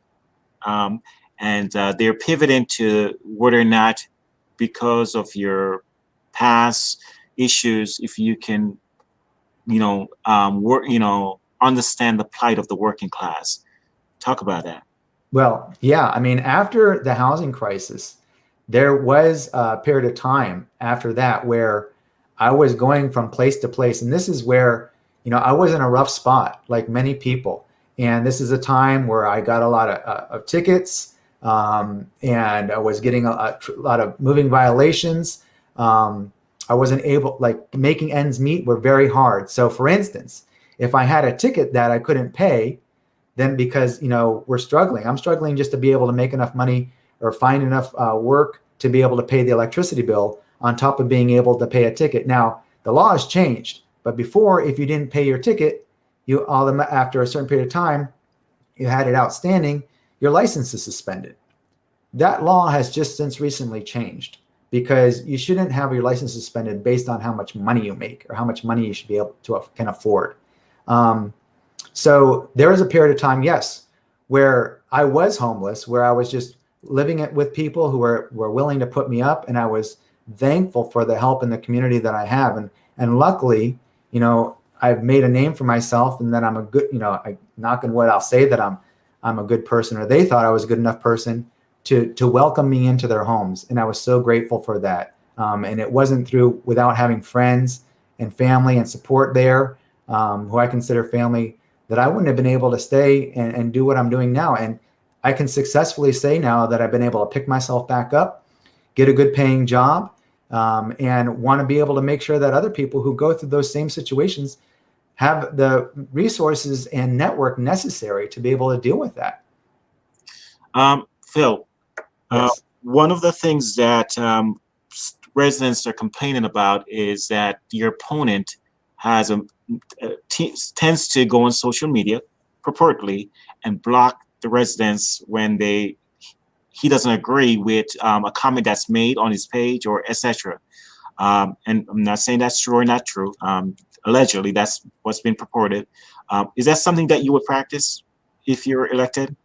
and they're pivoting to whether or not, because of your past issues, if you can, understand the plight of the working class. Talk about that. Well, yeah. I mean, after the housing crisis, there was a period of time after that where I was going from place to place. And this is where, I was in a rough spot, like many people. And this is a time where I got a lot of tickets, and I was getting a lot of moving violations. I wasn't able, like making ends meet were very hard. So for instance, if I had a ticket that I couldn't pay, then because, we're struggling, I'm struggling just to be able to make enough money or find enough work to be able to pay the electricity bill on top of being able to pay a ticket. Now, the law has changed, but before, if you didn't pay your ticket, after a certain period of time, you had it outstanding, your license is suspended. That law has just since recently changed, because you shouldn't have your license suspended based on how much money you make or how much money you should be able to can afford. So there was a period of time, yes, where I was homeless, where I was just living it with people who were willing to put me up, and I was thankful for the help in the community that I have. And luckily, I've made a name for myself, and that I'm a good, I knock on wood, I'll say that I'm a good person, or they thought I was a good enough person to welcome me into their homes. And I was so grateful for that. And it wasn't without having friends and family and support there, who I consider family, that I wouldn't have been able to stay and do what I'm doing now. And I can successfully say now that I've been able to pick myself back up, get a good paying job, and want to be able to make sure that other people who go through those same situations have the resources and network necessary to be able to deal with that. Phil, yes. One of the things that residents are complaining about is that your opponent has tends to go on social media purportedly and block the residents when he doesn't agree with a comment that's made on his page or etc. And I'm not saying that's true or not true. Allegedly, that's what's been purported. Is that something that you would practice if you're elected?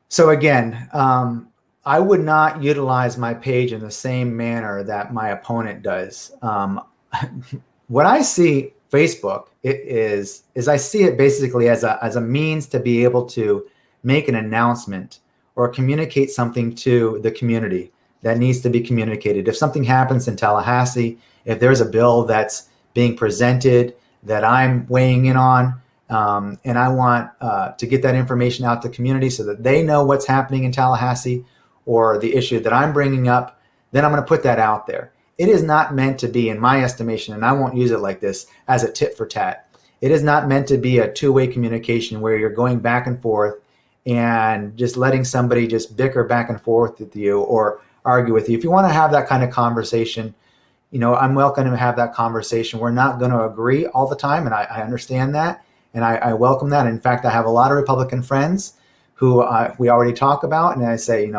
So again, I would not utilize my page in the same manner that my opponent does. What I see Facebook is I see it basically as a means to be able to make an announcement or communicate something to the community that needs to be communicated. If something happens in Tallahassee, if there's a bill that's being presented that I'm weighing in on, and I want to get that information out to the community so that they know what's happening in Tallahassee or the issue that I'm bringing up, then I'm going to put that out there. It is not meant to be, in my estimation, and I won't use it like this, as a tit for tat. It is not meant to be a two-way communication where you're going back and forth and just letting somebody just bicker back and forth with you or argue with you. If you want to have that kind of conversation, I'm welcome to have that conversation. We're not going to agree all the time, and I understand that, and I welcome that. In fact, I have a lot of Republican friends who we already talk about, and I say,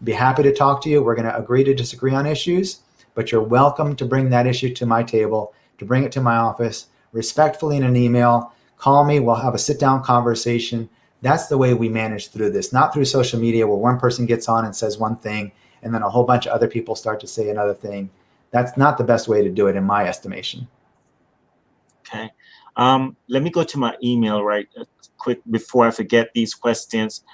be happy to talk to you. We're going to agree to disagree on issues, but you're welcome to bring that issue to my table, to bring it to my office, respectfully in an email. Call me. We'll have a sit-down conversation. That's the way we manage through this, not through social media where one person gets on and says one thing, and then a whole bunch of other people start to say another thing. That's not the best way to do it, in my estimation. Okay. Let me go to my email right quick before I forget these questions.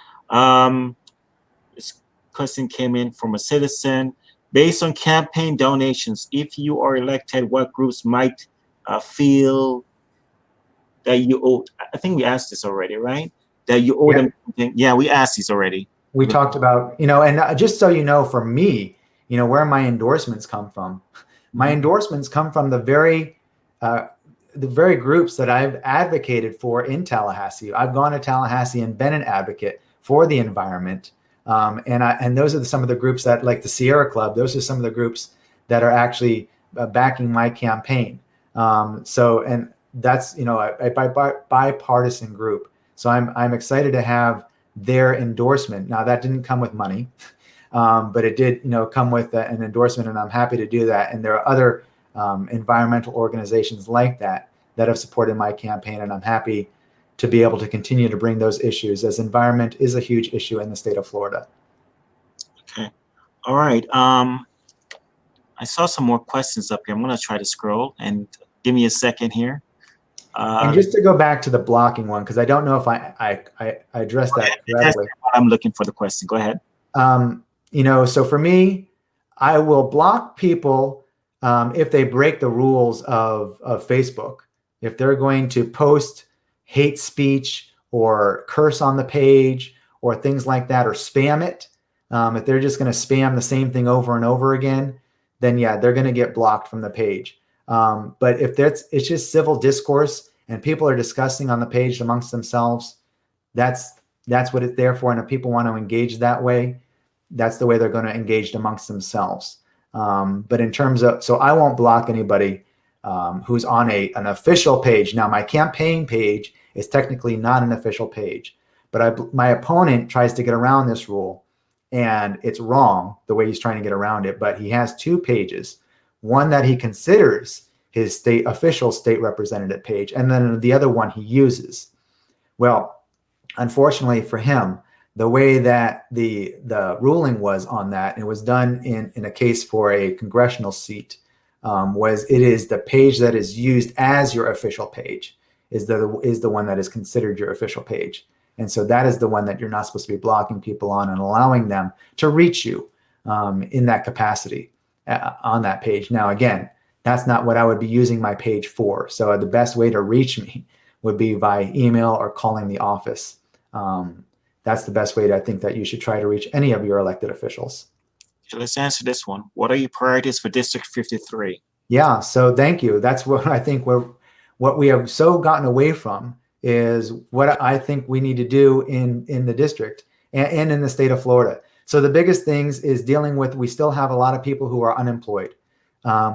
This question came in from a citizen. Based on campaign donations, if you are elected, what groups might feel that you owe? I think we asked this already, right? That you owe them. Yeah, we asked this already. We talked about, and just so you know, for me, where my endorsements come from. My endorsements come from the very groups that I've advocated for in Tallahassee. I've gone to Tallahassee and been an advocate for the environment. And those are some of the groups that, like the Sierra Club, those are some of the groups that are actually backing my campaign. And that's, a bipartisan group. So I'm excited to have their endorsement. Now, that didn't come with money, but it did, come with an endorsement, and I'm happy to do that. And there are other environmental organizations like that have supported my campaign, and I'm happy to be able to continue to bring those issues, as environment is a huge issue in the state of Florida. Okay. All right. I saw some more questions up here. I'm going to try to scroll, and give me a second here. And just to go back to the blocking one, because I don't know if I addressed that correctly. I'm looking for the question. Go ahead. So for me, I will block people if they break the rules of Facebook. If they're going to post hate speech or curse on the page or things like that, or spam it, if they're just going to spam the same thing over and over again, then yeah, they're going to get blocked from the page. But if it's just civil discourse and people are discussing on the page amongst themselves, that's what it's there for. And if people want to engage that way, that's the way they're going to engage amongst themselves. But in terms of, so I won't block anybody who's on an official page. Now, my campaign page is technically not an official page, but my opponent tries to get around this rule, and it's wrong the way he's trying to get around it. But he has two pages, one that he considers his official state representative page, and then the other one he uses. Well, unfortunately for him, the way that the ruling was on that, it was done in a case for a congressional seat, it is the page that is used as your official page is the one that is considered your official page. And so that is the one that you're not supposed to be blocking people on and allowing them to reach you in that capacity on that page. Now, again, that's not what I would be using my page for. So the best way to reach me would be by email or calling the office. That's the best way I think that you should try to reach any of your elected officials. So let's answer this one. What are your priorities for District 53? Yeah, so thank you. That's what I think what we have so gotten away from is what I think we need to do in the district and in the state of Florida. So the biggest things is dealing with, we still have a lot of people who are unemployed.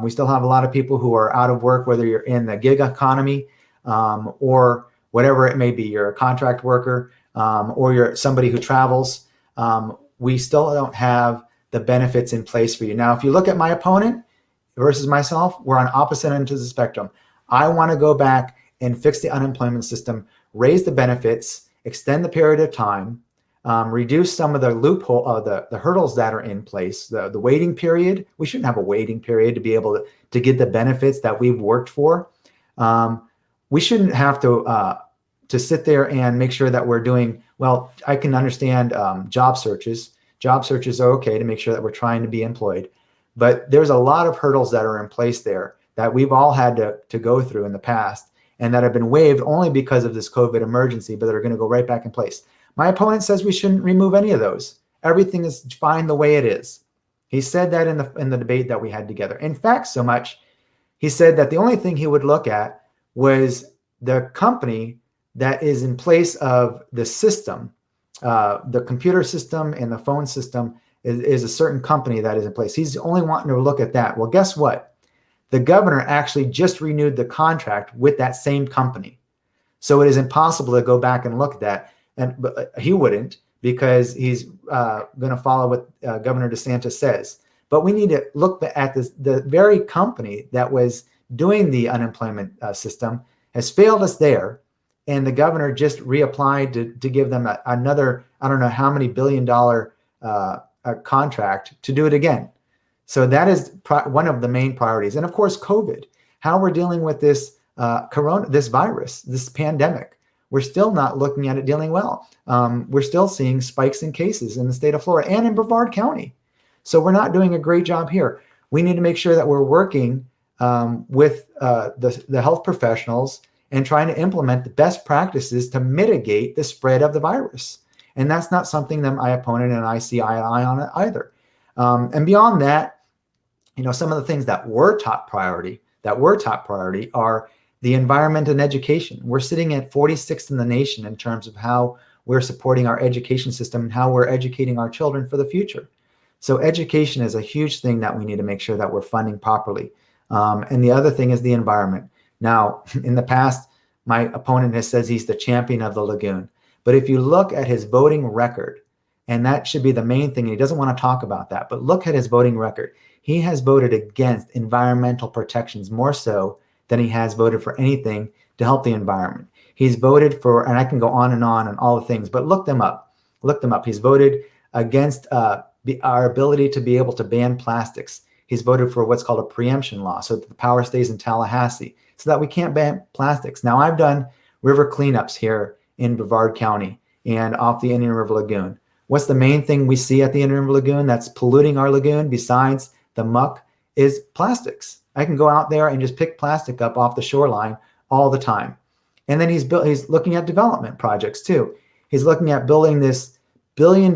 We still have a lot of people who are out of work, whether you're in the gig economy or whatever it may be. You're a contract worker or you're somebody who travels. We still don't have the benefits in place for you. Now, if you look at my opponent versus myself, we're on opposite ends of the spectrum. I want to go back and fix the unemployment system, raise the benefits, extend the period of time, reduce some of the loophole, the hurdles that are in place, the waiting period. We shouldn't have a waiting period to be able to get the benefits that we've worked for. We shouldn't have to sit there and make sure that we're doing, well, I can understand job searches. Job searches are okay to make sure that we're trying to be employed. But there's a lot of hurdles that are in place there that we've all had to go through in the past and that have been waived only because of this COVID emergency, but that are going to go right back in place. My opponent says we shouldn't remove any of those. Everything is fine the way it is. He said that in the debate that we had together. In fact, so much, he said that the only thing he would look at was the company that is in place of the system. The computer system and the phone system is a certain company that is in place. He's only wanting to look at that. Well, guess what? The governor actually just renewed the contract with that same company. So it is impossible to go back and look at that. But he wouldn't, because he's going to follow what Governor DeSantis says. But we need to look at the very company that was doing the unemployment system has failed us there. And the governor just reapplied to give them another, I don't know how many $1 billion contract to do it again. So that is one of the main priorities. And of course, COVID, how we're dealing with this this virus, this pandemic. We're still not looking at it dealing well. We're still seeing spikes in cases in the state of Florida and in Brevard County. So we're not doing a great job here. We need to make sure that we're working with the health professionals and trying to implement the best practices to mitigate the spread of the virus. And that's not something that my opponent and I see eye to eye on it either. And beyond that, some of the things that were top priority are the environment and education. We're sitting at 46th in the nation in terms of how we're supporting our education system and how we're educating our children for the future. So education is a huge thing that we need to make sure that we're funding properly. And the other thing is the environment. Now, in the past, my opponent has said he's the champion of the lagoon. But if you look at his voting record, and that should be the main thing, and he doesn't want to talk about that, but look at his voting record. He has voted against environmental protections more so than he has voted for anything to help the environment. He's voted for, and I can go on and all the things, but look them up. Look them up. He's voted against our ability to be able to ban plastics. He's voted for what's called a preemption law, so that the power stays in Tallahassee, so that we can't ban plastics. Now, I've done river cleanups here in Brevard County and off the Indian River Lagoon. What's the main thing we see at the Indian River Lagoon that's polluting our lagoon besides the muck is plastics. I can go out there and just pick plastic up off the shoreline all the time. And then he's looking at development projects too. He's looking at building this $1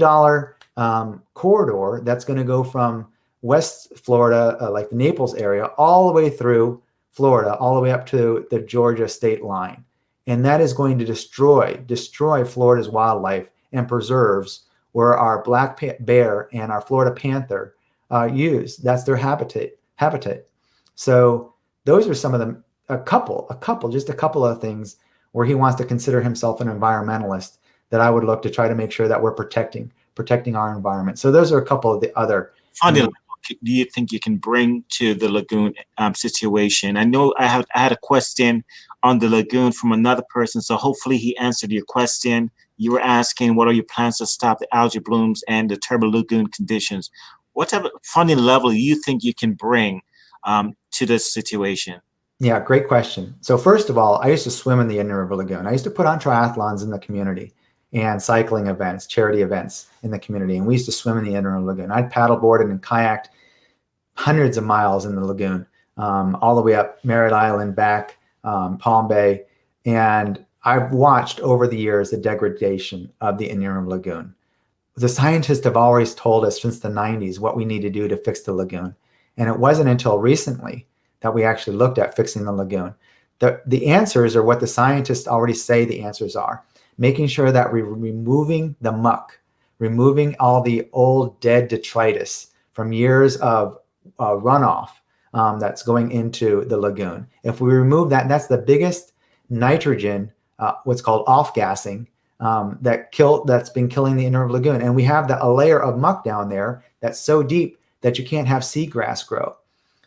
billion corridor that's going to go from West Florida, like the Naples area, all the way through Florida, all the way up to the Georgia state line. And that is going to destroy Florida's wildlife and preserves where our black bear and our Florida panther use. That's their habitat. So those are some of them, just a couple of things where he wants to consider himself an environmentalist that I would look to try to make sure that we're protecting our environment. So those are a couple of the other. Funding do you think you can bring to the lagoon situation? I know I had a question on the lagoon from another person, so hopefully he answered your question. You were asking, what are your plans to stop the algae blooms and the turbid lagoon conditions? What type of funding level do you think you can bring to this situation? Yeah, great question. So first of all, I used to swim in the Indian River Lagoon. I used to put on triathlons in the community and cycling events, charity events in the community. And we used to swim in the Indian River Lagoon. I'd paddleboarded and kayaked hundreds of miles in the lagoon, all the way up Merritt Island, back Palm Bay. And I've watched over the years the degradation of the Indian River Lagoon. The scientists have always told us since the 90s what we need to do to fix the lagoon. And it wasn't until recently that we actually looked at fixing the lagoon. The answers are what the scientists already say the answers are. Making sure that we're removing the muck, removing all the old dead detritus from years of runoff that's going into the lagoon. If we remove that, that's the biggest nitrogen, what's called off-gassing, that's been killing the Indian River Lagoon. And we have a layer of muck down there that's so deep that you can't have seagrass grow.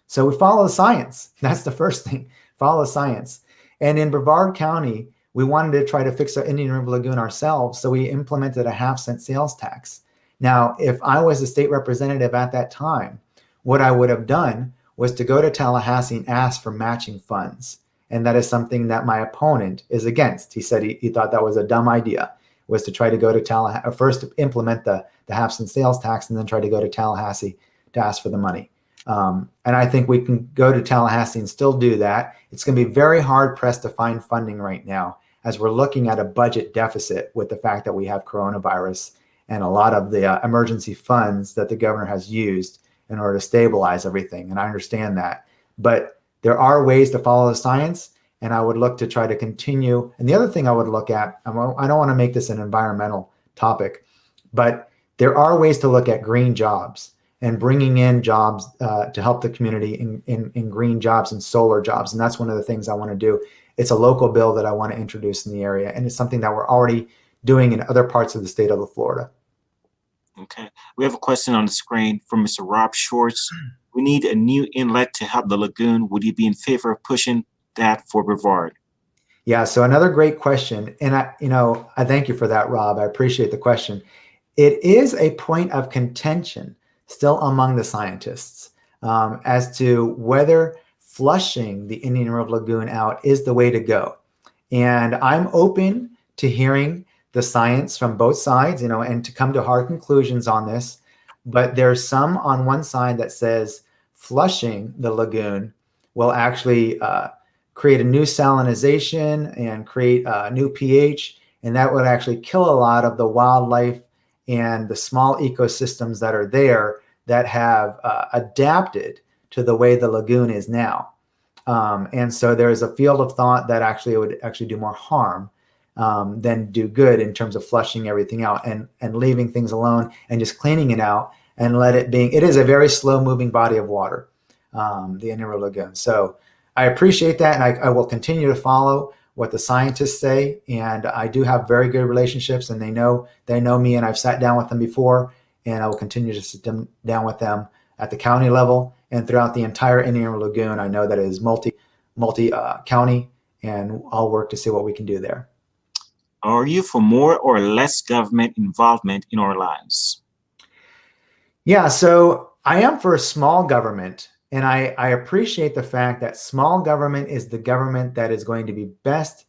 So we follow the science. That's the first thing. Follow the science. And in Brevard County, we wanted to try to fix the Indian River Lagoon ourselves, so we implemented a 0.5-cent sales tax. Now, if I was a state representative at that time, what I would have done was to go to Tallahassee and ask for matching funds. And that is something that my opponent is against. He said he thought that was a dumb idea, was to try to go to Tallahassee, first to implement the 0.5-cent sales tax and then try to go to Tallahassee to ask for the money. And I think we can go to Tallahassee and still do that. It's going to be very hard pressed to find funding right now, as we're looking at a budget deficit with the fact that we have coronavirus and a lot of the emergency funds that the governor has used in order to stabilize everything. And I understand that. But there are ways to follow the science, and I would look to try to continue. And the other thing I would look at, I don't want to make this an environmental topic, but there are ways to look at green jobs and bringing in jobs to help the community in green jobs and solar jobs. And that's one of the things I want to do. It's a local bill that I want to introduce in the area, and it's something that we're already doing in other parts of the state of Florida. Okay. We have a question on the screen from Mr. Rob Shorts. We need a new inlet to help the lagoon. Would you be in favor of pushing that for Brevard? Yeah, so another great question. And I thank you for that, Rob. I appreciate the question. It is a point of contention still among the scientists as to whether flushing the Indian River Lagoon out is the way to go. And I'm open to hearing the science from both sides, and to come to hard conclusions on this. But there's some on one side that says flushing the lagoon will actually create a new salinization and create a new pH, and that would actually kill a lot of the wildlife and the small ecosystems that are there that have adapted to the way the lagoon is now. And so there's a field of thought that actually it would actually do more harm than do good in terms of flushing everything out and leaving things alone and just cleaning it out and it is a very slow moving body of water, the Indian River Lagoon. So I appreciate that, and I will continue to follow what the scientists say. And I do have very good relationships, and they know me, and I've sat down with them before, and I will continue to sit down with them at the county level and throughout the entire Indian River Lagoon. I know that it is multi county, and I'll work to see what we can do there. Are you for more or less government involvement in our lives? Yeah, so I am for a small government, and I appreciate the fact that small government is the government that is going to be best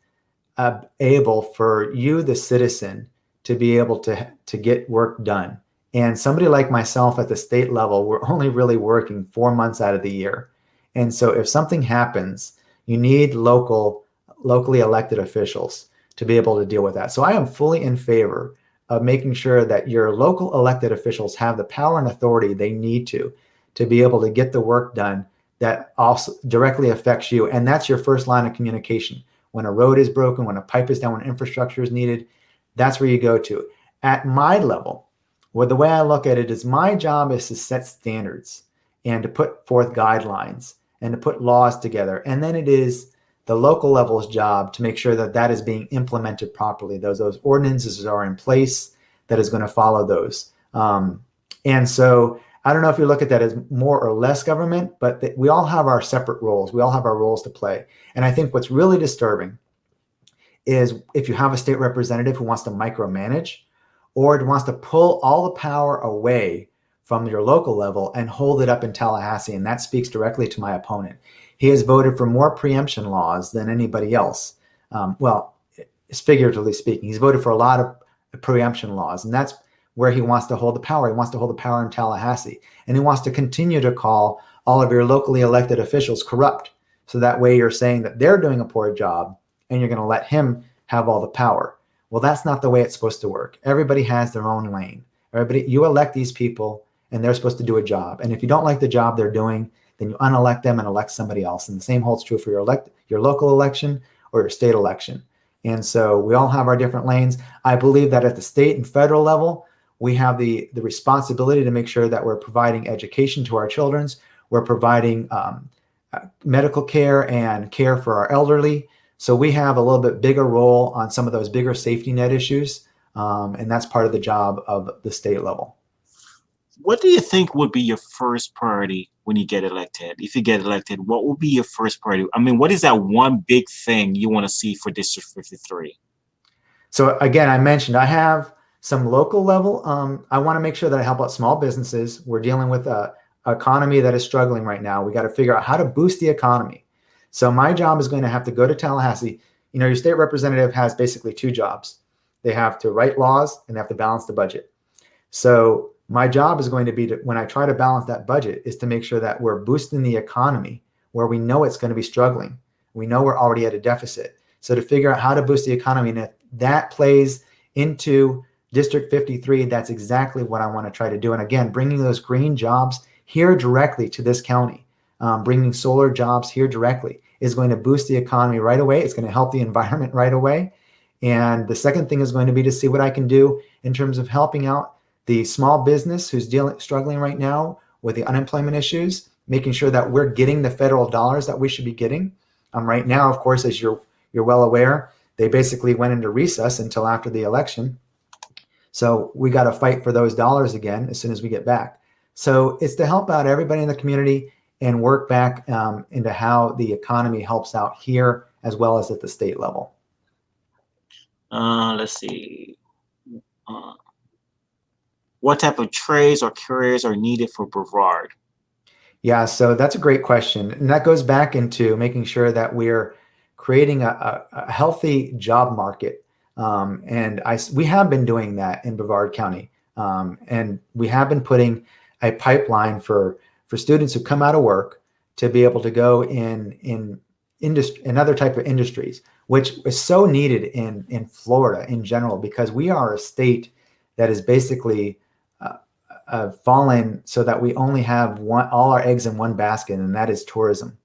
able for you, the citizen, to be able to get work done. And somebody like myself at the state level, we're only really working 4 months out of the year. And so if something happens, you need locally elected officials to be able to deal with that. So I am fully in favor of making sure that your local elected officials have the power and authority they need to be able to get the work done that also directly affects you. And that's your first line of communication. When a road is broken, when a pipe is down, when infrastructure is needed, that's where you go to. At my level, well, the way I look at it is my job is to set standards and to put forth guidelines and to put laws together. And then it is the local level's job to make sure that that is being implemented properly. Those ordinances are in place that is going to follow those. And so I don't know if you look at that as more or less government, but we all have our separate roles. We all have our roles to play. And I think what's really disturbing is if you have a state representative who wants to micromanage or wants to pull all the power away from your local level and hold it up in Tallahassee. And that speaks directly to my opponent. He has voted for more preemption laws than anybody else. Well, it's figuratively speaking. He's voted for a lot of preemption laws, and that's where he wants to hold the power. He wants to hold the power in Tallahassee, and he wants to continue to call all of your locally elected officials corrupt. So that way you're saying that they're doing a poor job and you're going to let him have all the power. Well, that's not the way it's supposed to work. Everybody has their own lane. You elect these people and they're supposed to do a job. And if you don't like the job they're doing, then you unelect them and elect somebody else. And the same holds true for your local election or your state election. And so we all have our different lanes. I believe that at the state and federal level, we have the responsibility to make sure that we're providing education to our children. We're providing medical care and care for our elderly. So we have a little bit bigger role on some of those bigger safety net issues. And that's part of the job of the state level. What do you think would be your first priority when you get elected? If you get elected, what will be your first priority? I mean, what is that one big thing you want to see for District 53? So again, I mentioned I have some local level. I want to make sure that I help out small businesses. We're dealing with an economy that is struggling right now. We got to figure out how to boost the economy. So my job is going to have to go to Tallahassee. You know, your state representative has basically two jobs. They have to write laws and they have to balance the budget. So my job is going to be when I try to balance that budget is to make sure that we're boosting the economy where we know it's going to be struggling. We know we're already at a deficit. So to figure out how to boost the economy, and if that plays into District 53, that's exactly what I want to try to do. And again, bringing those green jobs here directly to this county, bringing solar jobs here directly is going to boost the economy right away. It's going to help the environment right away. And the second thing is going to be to see what I can do in terms of helping out the small business who's struggling right now with the unemployment issues, making sure that we're getting the federal dollars that we should be getting. Right now, of course, as you're well aware, they basically went into recess until after the election. So we got to fight for those dollars again as soon as we get back. So it's to help out everybody in the community and work back into how the economy helps out here as well as at the state level. Let's see. What type of trades or careers are needed for Brevard? Yeah, so that's a great question. And that goes back into making sure that we're creating a healthy job market. And we have been doing that in Brevard County. And we have been putting a pipeline for students who come out of work to be able to go in industry, in other type of industries, which is so needed in Florida in general, because we are a state that is basically fallen so that we only have all our eggs in one basket, and that is tourism.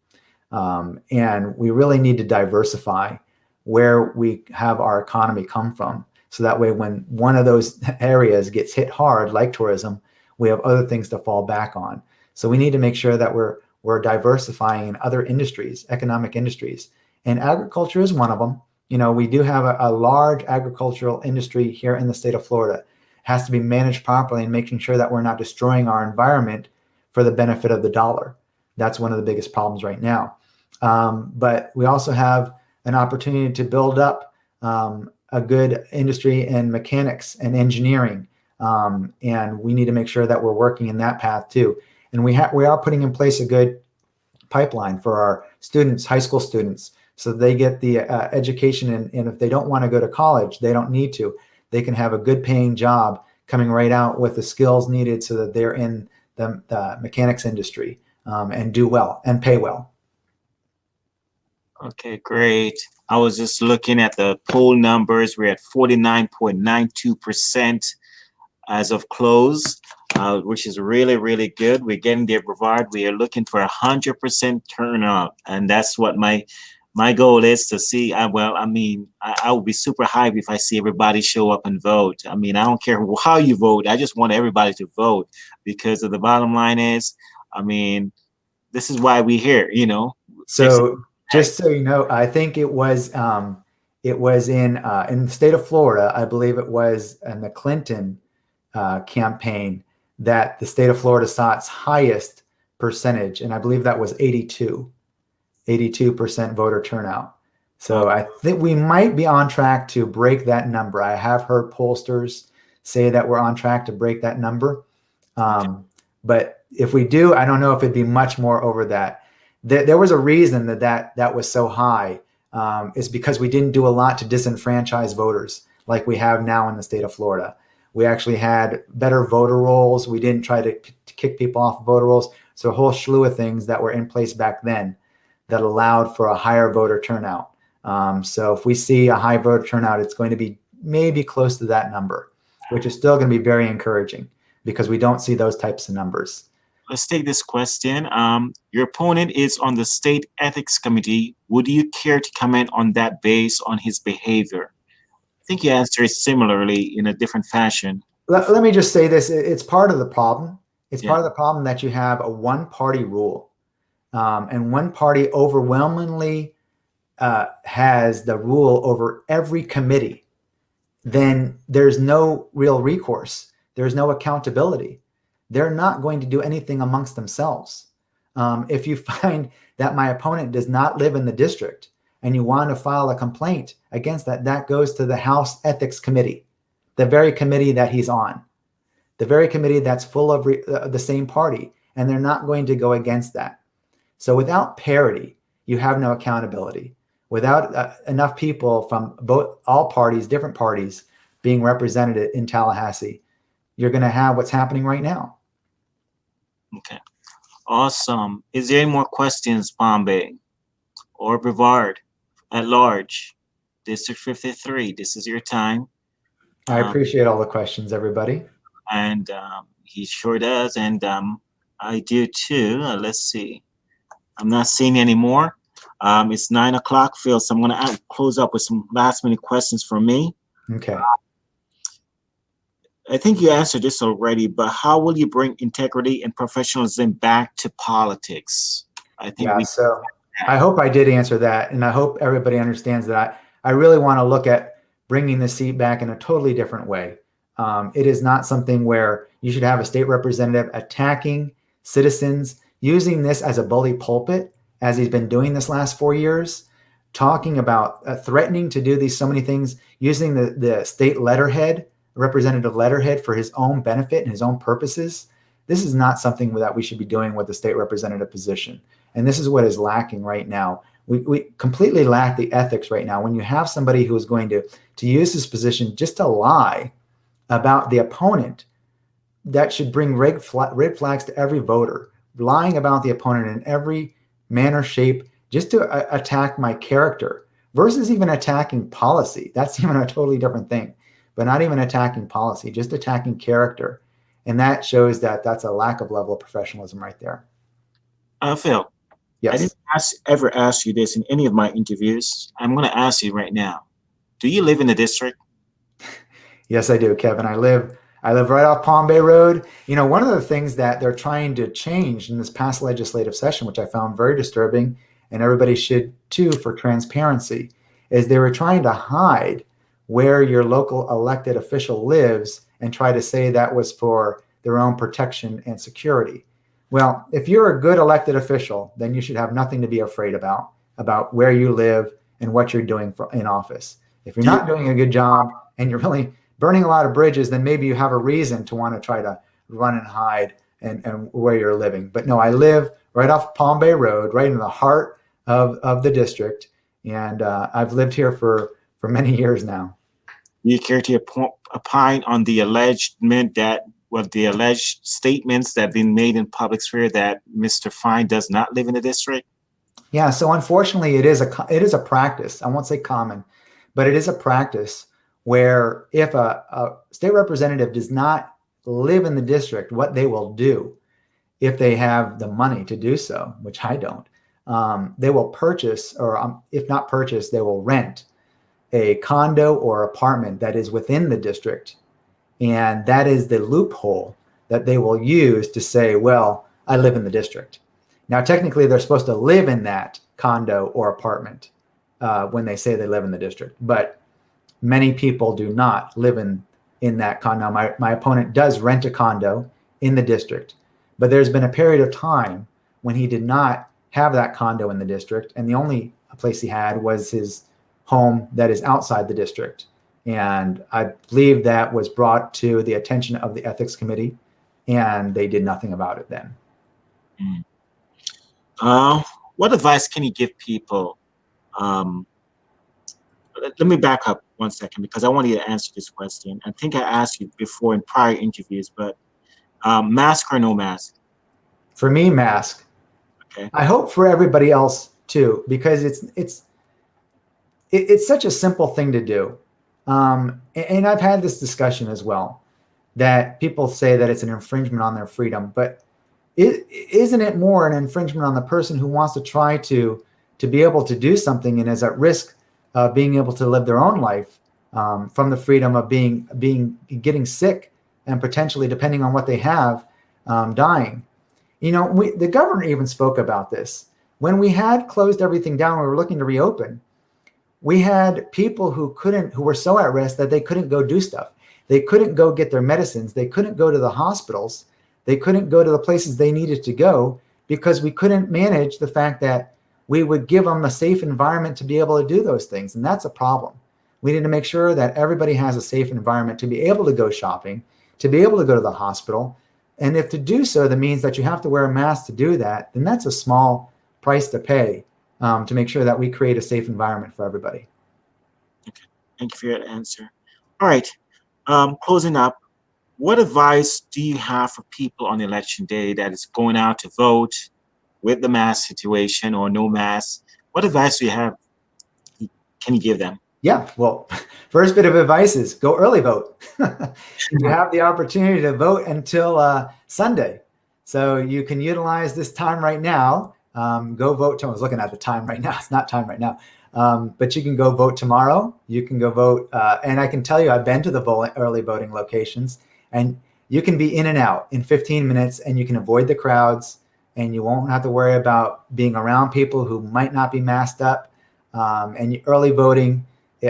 And we really need to diversify where we have our economy come from. So that way, when one of those areas gets hit hard, like tourism, we have other things to fall back on. So we need to make sure that we're diversifying in other industries, economic industries. And agriculture is one of them. You know, we do have a large agricultural industry here in the state of Florida. Has to be managed properly and making sure that we're not destroying our environment for the benefit of the dollar. That's one of the biggest problems right now. But we also have an opportunity to build up a good industry in mechanics and engineering. And we need to make sure that we're working in that path too. And we are putting in place a good pipeline for our students, high school students, so they get the education. And if they don't want to go to college, they don't need to. they can have a good paying job coming right out with the skills needed so that they're in the mechanics industry and do well and pay well. Okay, great. I was just looking at the poll numbers. We're at 49.92% as of close, which is really, really good. We're getting there, Brevard. We are looking for 100% turnout, and that's what my goal is to see. I would be super hyped if I see everybody show up and vote. I mean, I don't care how you vote. I just want everybody to vote, because the bottom line is, I mean, this is why we're here, you know. So just so you know, I think it was in the state of Florida. I believe it was in the Clinton campaign that the state of Florida saw its highest percentage, and I believe that was 82% voter turnout. So I think we might be on track to break that number. I have heard pollsters say that we're on track to break that number. But if we do, I don't know if it'd be much more over that. There was a reason that was so high. It's because we didn't do a lot to disenfranchise voters like we have now in the state of Florida. We actually had better voter rolls. We didn't try to kick people off voter rolls. So a whole slew of things that were in place back then that allowed for a higher voter turnout. So if we see a high voter turnout, it's going to be maybe close to that number, which is still going to be very encouraging because we don't see those types of numbers. Let's take this question. Your opponent is on the state ethics committee. Would you care to comment on that based on his behavior? I think you answered similarly in a different fashion. Let me just say this. It's part of the problem. It's part of the problem that you have a one-party rule. And one party overwhelmingly has the rule over every committee. Then there's no real recourse. There's no accountability. They're not going to do anything amongst themselves. If you find that my opponent does not live in the district and you want to file a complaint against that, that goes to the House Ethics Committee, the very committee that he's on, the very committee that's full of the same party, and they're not going to go against that. So without parity, you have no accountability. Without enough people from all parties, different parties, being represented in Tallahassee, you're going to have what's happening right now. Okay, awesome. Is there any more questions, Palm Bay or Brevard at large? District 53, this is your time. I appreciate all the questions, everybody. And he sure does, and I do too. Let's see. I'm not seeing any more. It's 9 o'clock, Phil, so I'm going to close up with some last minute questions from me. Okay. I think you answered this already, but how will you bring integrity and professionalism back to politics? I think so I hope I did answer that, and I hope everybody understands that I really want to look at bringing the seat back in a totally different way. It is not something where you should have a state representative attacking citizens, using this as a bully pulpit, as he's been doing this last 4 years, talking about threatening to do so many things, using the state letterhead, representative letterhead, for his own benefit and his own purposes. This is not something that we should be doing with the state representative position. And this is what is lacking right now. We completely lack the ethics right now. When you have somebody who is going to use his position just to lie about the opponent, that should bring red flags to every voter. Lying about the opponent in every manner, shape, just to attack my character, versus even attacking policy. That's even a totally different thing. But not even attacking policy, just attacking character. And that shows that that's a lack of level of professionalism right there. Phil, yes. I didn't ever ask you this in any of my interviews. I'm going to ask you right now. Do you live in the district? Yes, I do, Kevin. I live right off Palm Bay Road. You know, one of the things that they're trying to change in this past legislative session, which I found very disturbing, and everybody should too for transparency, is they were trying to hide where your local elected official lives and try to say that was for their own protection and security. Well, if you're a good elected official, then you should have nothing to be afraid about where you live and what you're doing in office. If you're not doing a good job and you're really burning a lot of bridges, then maybe you have a reason to want to try to run and hide and where you're living. But no, I live right off Palm Bay Road, right in the heart of the district. And I've lived here for many years now. Do you care to opine on the alleged statements that have been made in public sphere that Mr. Fine does not live in the district? Yeah, so unfortunately, it is a practice. I won't say common, but it is a practice where if a state representative does not live in the district, what they will do, if they have the money to do so, which I don't, they will purchase, or if not purchase, they will rent a condo or apartment that is within the district. And that is the loophole that they will use to say, well, I live in the district. Now, technically, they're supposed to live in that condo or apartment when they say they live in the district. But many people do not live in that condo. My opponent does rent a condo in the district. But there's been a period of time when he did not have that condo in the district. And the only place he had was his home that is outside the district. And I believe that was brought to the attention of the ethics committee, and they did nothing about it then. What advice can you give people? Let me back up 1 second, because I want you to answer this question. I think I asked you before in prior interviews, but mask or no mask? For me, mask. Okay. I hope for everybody else too, because it's such a simple thing to do. And I've had this discussion as well, that people say that it's an infringement on their freedom, but isn't it more an infringement on the person who wants to try to be able to do something and is at risk of being able to live their own life from the freedom of getting sick and potentially, depending on what they have, dying. You know, the governor even spoke about this. When we had closed everything down, we were looking to reopen. We had people who were so at risk that they couldn't go do stuff. They couldn't go get their medicines. They couldn't go to the hospitals. They couldn't go to the places they needed to go because we couldn't manage the fact that we would give them a safe environment to be able to do those things. And that's a problem. We need to make sure that everybody has a safe environment to be able to go shopping, to be able to go to the hospital. And if to do so, that means that you have to wear a mask to do that, then that's a small price to pay to make sure that we create a safe environment for everybody. Okay, thank you for your answer. All right, closing up, what advice do you have for people on election day that is going out to vote with the mask situation or no mask? What advice do you have? Can you give them? Yeah, well, first bit of advice is go early vote. You have the opportunity to vote until Sunday. So you can utilize this time right now. Go vote. I was looking at the time right now. It's not time right now. But you can go vote tomorrow. You can go vote. And I can tell you, I've been to the early voting locations, and you can be in and out in 15 minutes, and you can avoid the crowds, and you won't have to worry about being around people who might not be masked up. And early voting,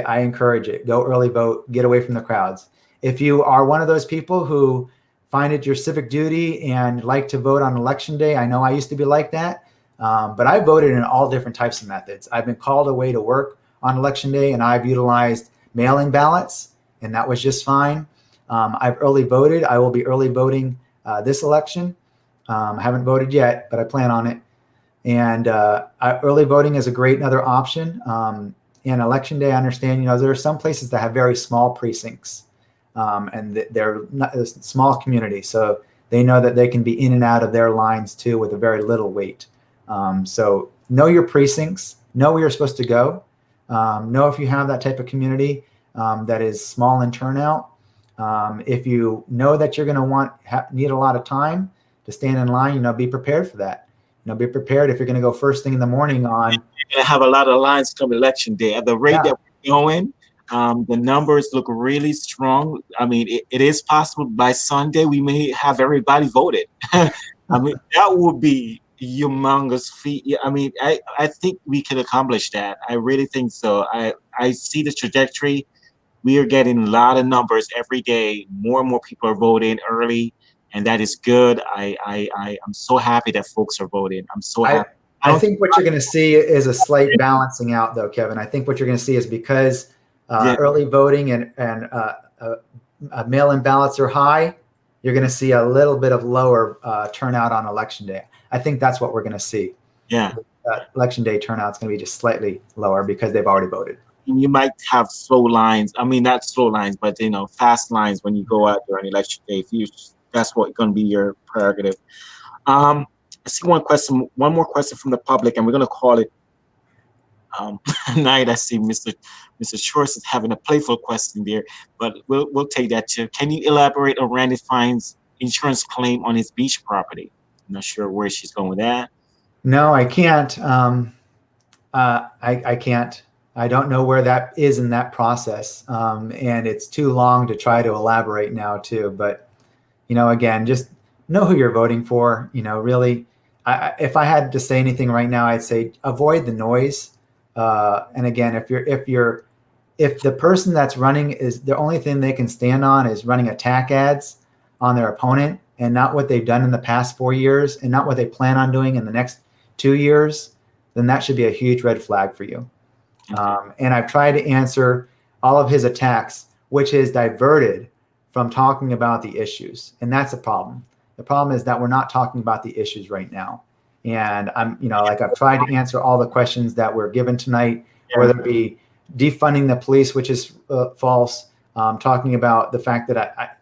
I encourage it. Go early vote, get away from the crowds. If you are one of those people who find it your civic duty and like to vote on election day, I know I used to be like that, but I voted in all different types of methods. I've been called away to work on election day, and I've utilized mail-in ballots, and that was just fine. I've early voted. I will be early voting this election. I haven't voted yet, but I plan on it. And early voting is a great another option. And election day, I understand, there are some places that have very small precincts, and they're not a small community. So they know that they can be in and out of their lines too with a very little wait. So know your precincts, know where you're supposed to go. Know if you have that type of community that is small in turnout. If you know that you're going to need a lot of time to stand in line, be prepared for that. Be prepared if you're going to go first thing in the morning on. You're going to have a lot of lines come election day. At the rate that we're going, the numbers look really strong. I mean, it is possible by Sunday we may have everybody voted. I mean, that would be humongous feat. I mean, I think we can accomplish that. I really think so. I see the trajectory. We are getting a lot of numbers every day. More and more people are voting early, and that is good. I'm so happy that folks are voting. I'm so happy. I think what you're going to see is a slight balancing out, though, Kevin. I think what you're going to see is because early voting and mail-in ballots are high, you're going to see a little bit of lower turnout on election day. I think that's what we're going to see. Yeah. Election day turnout is going to be just slightly lower because they've already voted. you might have slow lines. I mean, not slow lines, but fast lines when you go out there on election day. That's what going to be your prerogative. I see one more question from the public, and we're going to call it night. I see Mr. Schwartz is having a playful question there, but we'll take that too. Can you elaborate on Randy Fine's insurance claim on his beach property? I'm not sure where she's going with that. No, I can't. I can't. I don't know where that is in that process, and it's too long to try to elaborate now too. But again, just know who you're voting for. Really, if I had to say anything right now, I'd say avoid the noise. And again, if the person that's running is the only thing they can stand on is running attack ads on their opponent and not what they've done in the past 4 years and not what they plan on doing in the next 2 years, then that should be a huge red flag for you. And I've tried to answer all of his attacks, which is diverted from talking about the issues. And that's a problem. The problem is that we're not talking about the issues right now. And I've tried to answer all the questions that were given tonight, whether it be defunding the police, which is false, talking about the fact that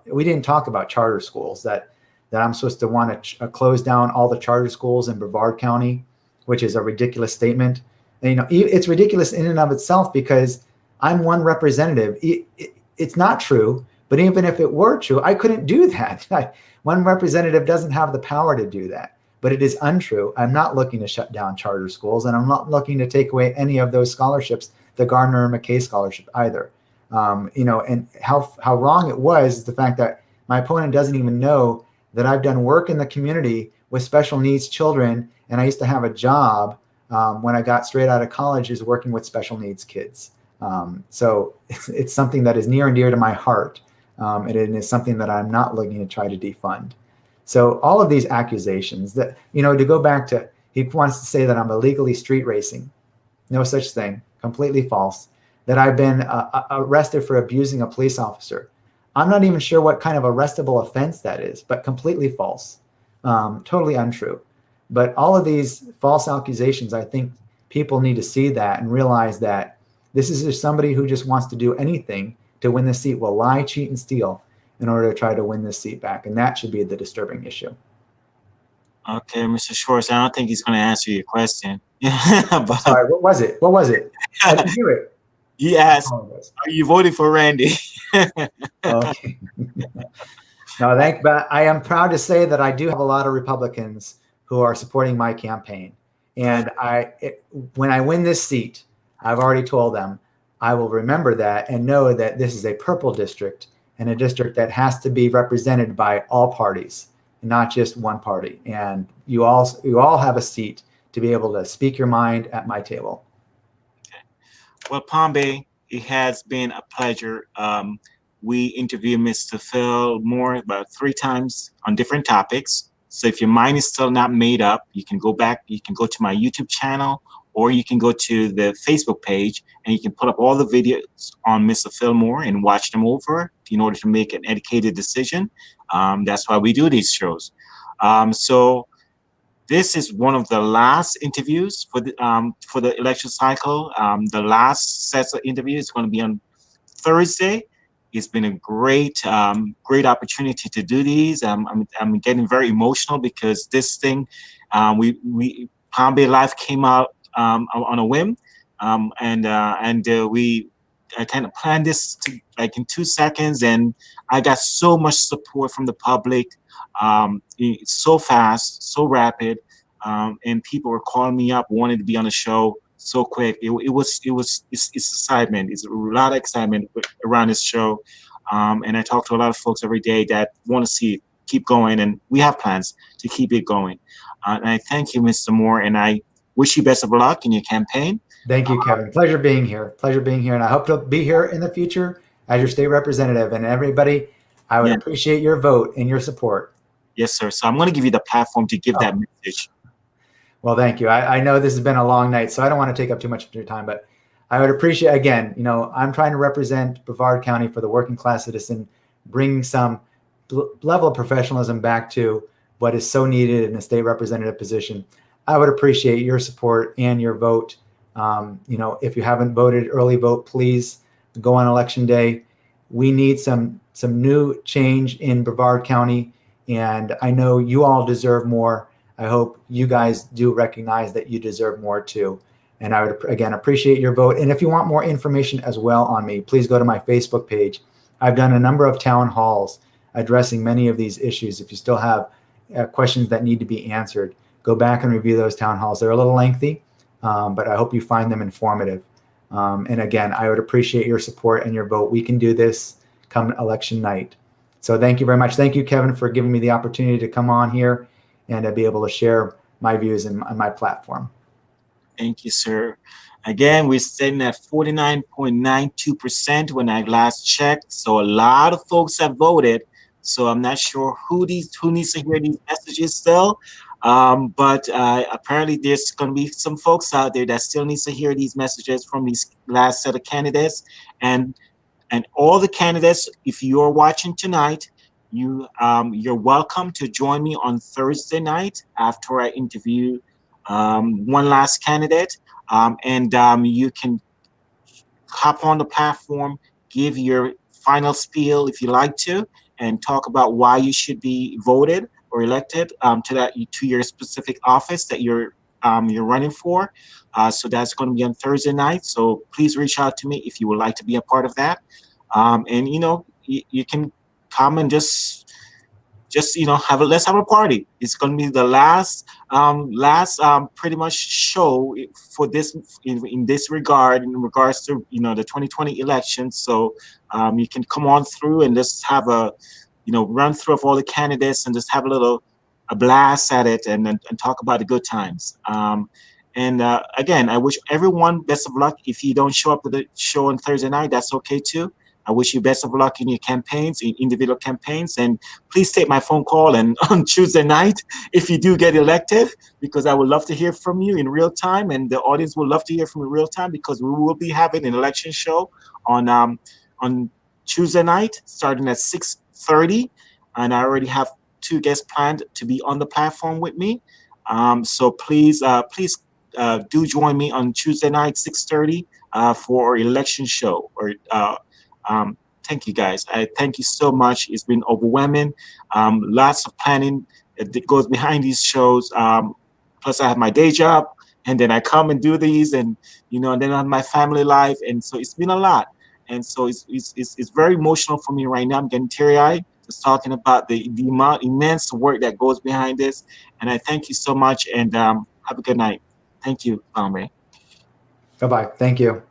we didn't talk about charter schools, that I'm supposed to want to close down all the charter schools in Brevard County, which is a ridiculous statement. And, it's ridiculous in and of itself because I'm one representative. It's not true, but even if it were true, I couldn't do that. One representative doesn't have the power to do that, but it is untrue. I'm not looking to shut down charter schools, and I'm not looking to take away any of those scholarships, the Gardner and McKay scholarship either. And how wrong it was is the fact that my opponent doesn't even know that I've done work in the community with special needs children, and I used to have a job when I got straight out of college is working with special needs kids. So it's something that is near and dear to my heart, and it is something that I'm not looking to try to defund. So all of these accusations that, to go back to, he wants to say that I'm illegally street racing. No such thing. Completely false. That I've been arrested for abusing a police officer. I'm not even sure what kind of arrestable offense that is, but completely false. Totally untrue. But all of these false accusations, I think people need to see that and realize that this is just somebody who just wants to do anything to win the seat, will lie, cheat, and steal in order to try to win this seat back. And that should be the disturbing issue. Okay, Mr. Schwartz, I don't think he's going to answer your question. But, sorry, what was it? I didn't hear it. He asked, are you voting for Randy? Okay. No, but I am proud to say that I do have a lot of Republicans who are supporting my campaign. And when I win this seat, I've already told them, I will remember that and know that this is a purple district and a district that has to be represented by all parties, not just one party. And you all have a seat to be able to speak your mind at my table. Okay. Well, Palm Bay, it has been a pleasure. We interviewed Mr. Phil Moore about 3 times on different topics. So if your mind is still not made up, you can go back, you can go to my YouTube channel, or you can go to the Facebook page and you can put up all the videos on Mr. Phil Moore and watch them over in order to make an educated decision. That's why we do these shows. So this is one of the last interviews for the election cycle. The last set of interviews is going to be on Thursday. It's been a great opportunity to do these. I'm getting very emotional because this thing, Palm Bay Live came out on a whim, I kind of planned this in 2 seconds, and I got so much support from the public. It's so fast, so rapid, and people were calling me up, wanting to be on the show so quick. It's excitement. It's a lot of excitement around this show, and I talk to a lot of folks every day that want to see it keep going, and we have plans to keep it going. And I thank you, Mr. Moore, and I wish you best of luck in your campaign. Thank you, Kevin. Pleasure being here. And I hope to be here in the future as your state representative. And everybody, I would appreciate your vote and your support. Yes, sir. So I'm going to give you the platform to give that message. Well, thank you. I know this has been a long night, so I don't want to take up too much of your time, but I would appreciate, again, I'm trying to represent Brevard County for the working class citizen, bringing some level of professionalism back to what is so needed in a state representative position. I would appreciate your support and your vote If you haven't voted, early vote, please go on election day. We need some new change in Brevard County, and I know you all deserve more. I hope you guys do recognize that you deserve more too. And I would, again, appreciate your vote. And if you want more information as well on me, please go to my Facebook page. I've done a number of town halls addressing many of these issues. If you still have questions that need to be answered, go back and review those town halls. They're a little lengthy, but I hope you find them informative. And again, I would appreciate your support and your vote. We can do this come election night. So thank you very much. Thank you, Kevin, for giving me the opportunity to come on here and to be able to share my views on my platform. Thank you, sir. Again, we're sitting at 49.92% when I last checked. So a lot of folks have voted. So I'm not sure who needs to hear these messages still. But apparently there's going to be some folks out there that still needs to hear these messages from these last set of candidates. And all the candidates, if you're watching tonight, you're welcome to join me on Thursday night after I interview one last candidate. You can hop on the platform, give your final spiel if you like to, and talk about why you should be voted or elected to your specific office that you're running for. So that's going to be on Thursday night. So please reach out to me if you would like to be a part of that. You can come and just let's have a party. It's going to be the last pretty much show for this in this regard, in regards to the 2020 election. So you can come on through and just have a run through of all the candidates and just have a blast at it and talk about the good times. Again, I wish everyone best of luck. If you don't show up to the show on Thursday night, that's okay too. I wish you best of luck in your campaigns, in individual campaigns, and please take my phone call and on Tuesday night if you do get elected, because I would love to hear from you in real time, and the audience would love to hear from you in real time, because we will be having an election show on Tuesday night starting at 6:30, and I already have 2 guests planned to be on the platform with me. So please do join me on Tuesday night 6:30 for our election show. Thank you, guys. I thank you so much. It's been overwhelming. Lots of planning that goes behind these shows. Plus, I have my day job, and then I come and do these, and and then I have my family life, and so it's been a lot. And so it's very emotional for me right now. I'm getting teary-eyed just talking about the immense work that goes behind this. And I thank you so much, and have a good night. Thank you, Palm Bay. Bye-bye. Thank you.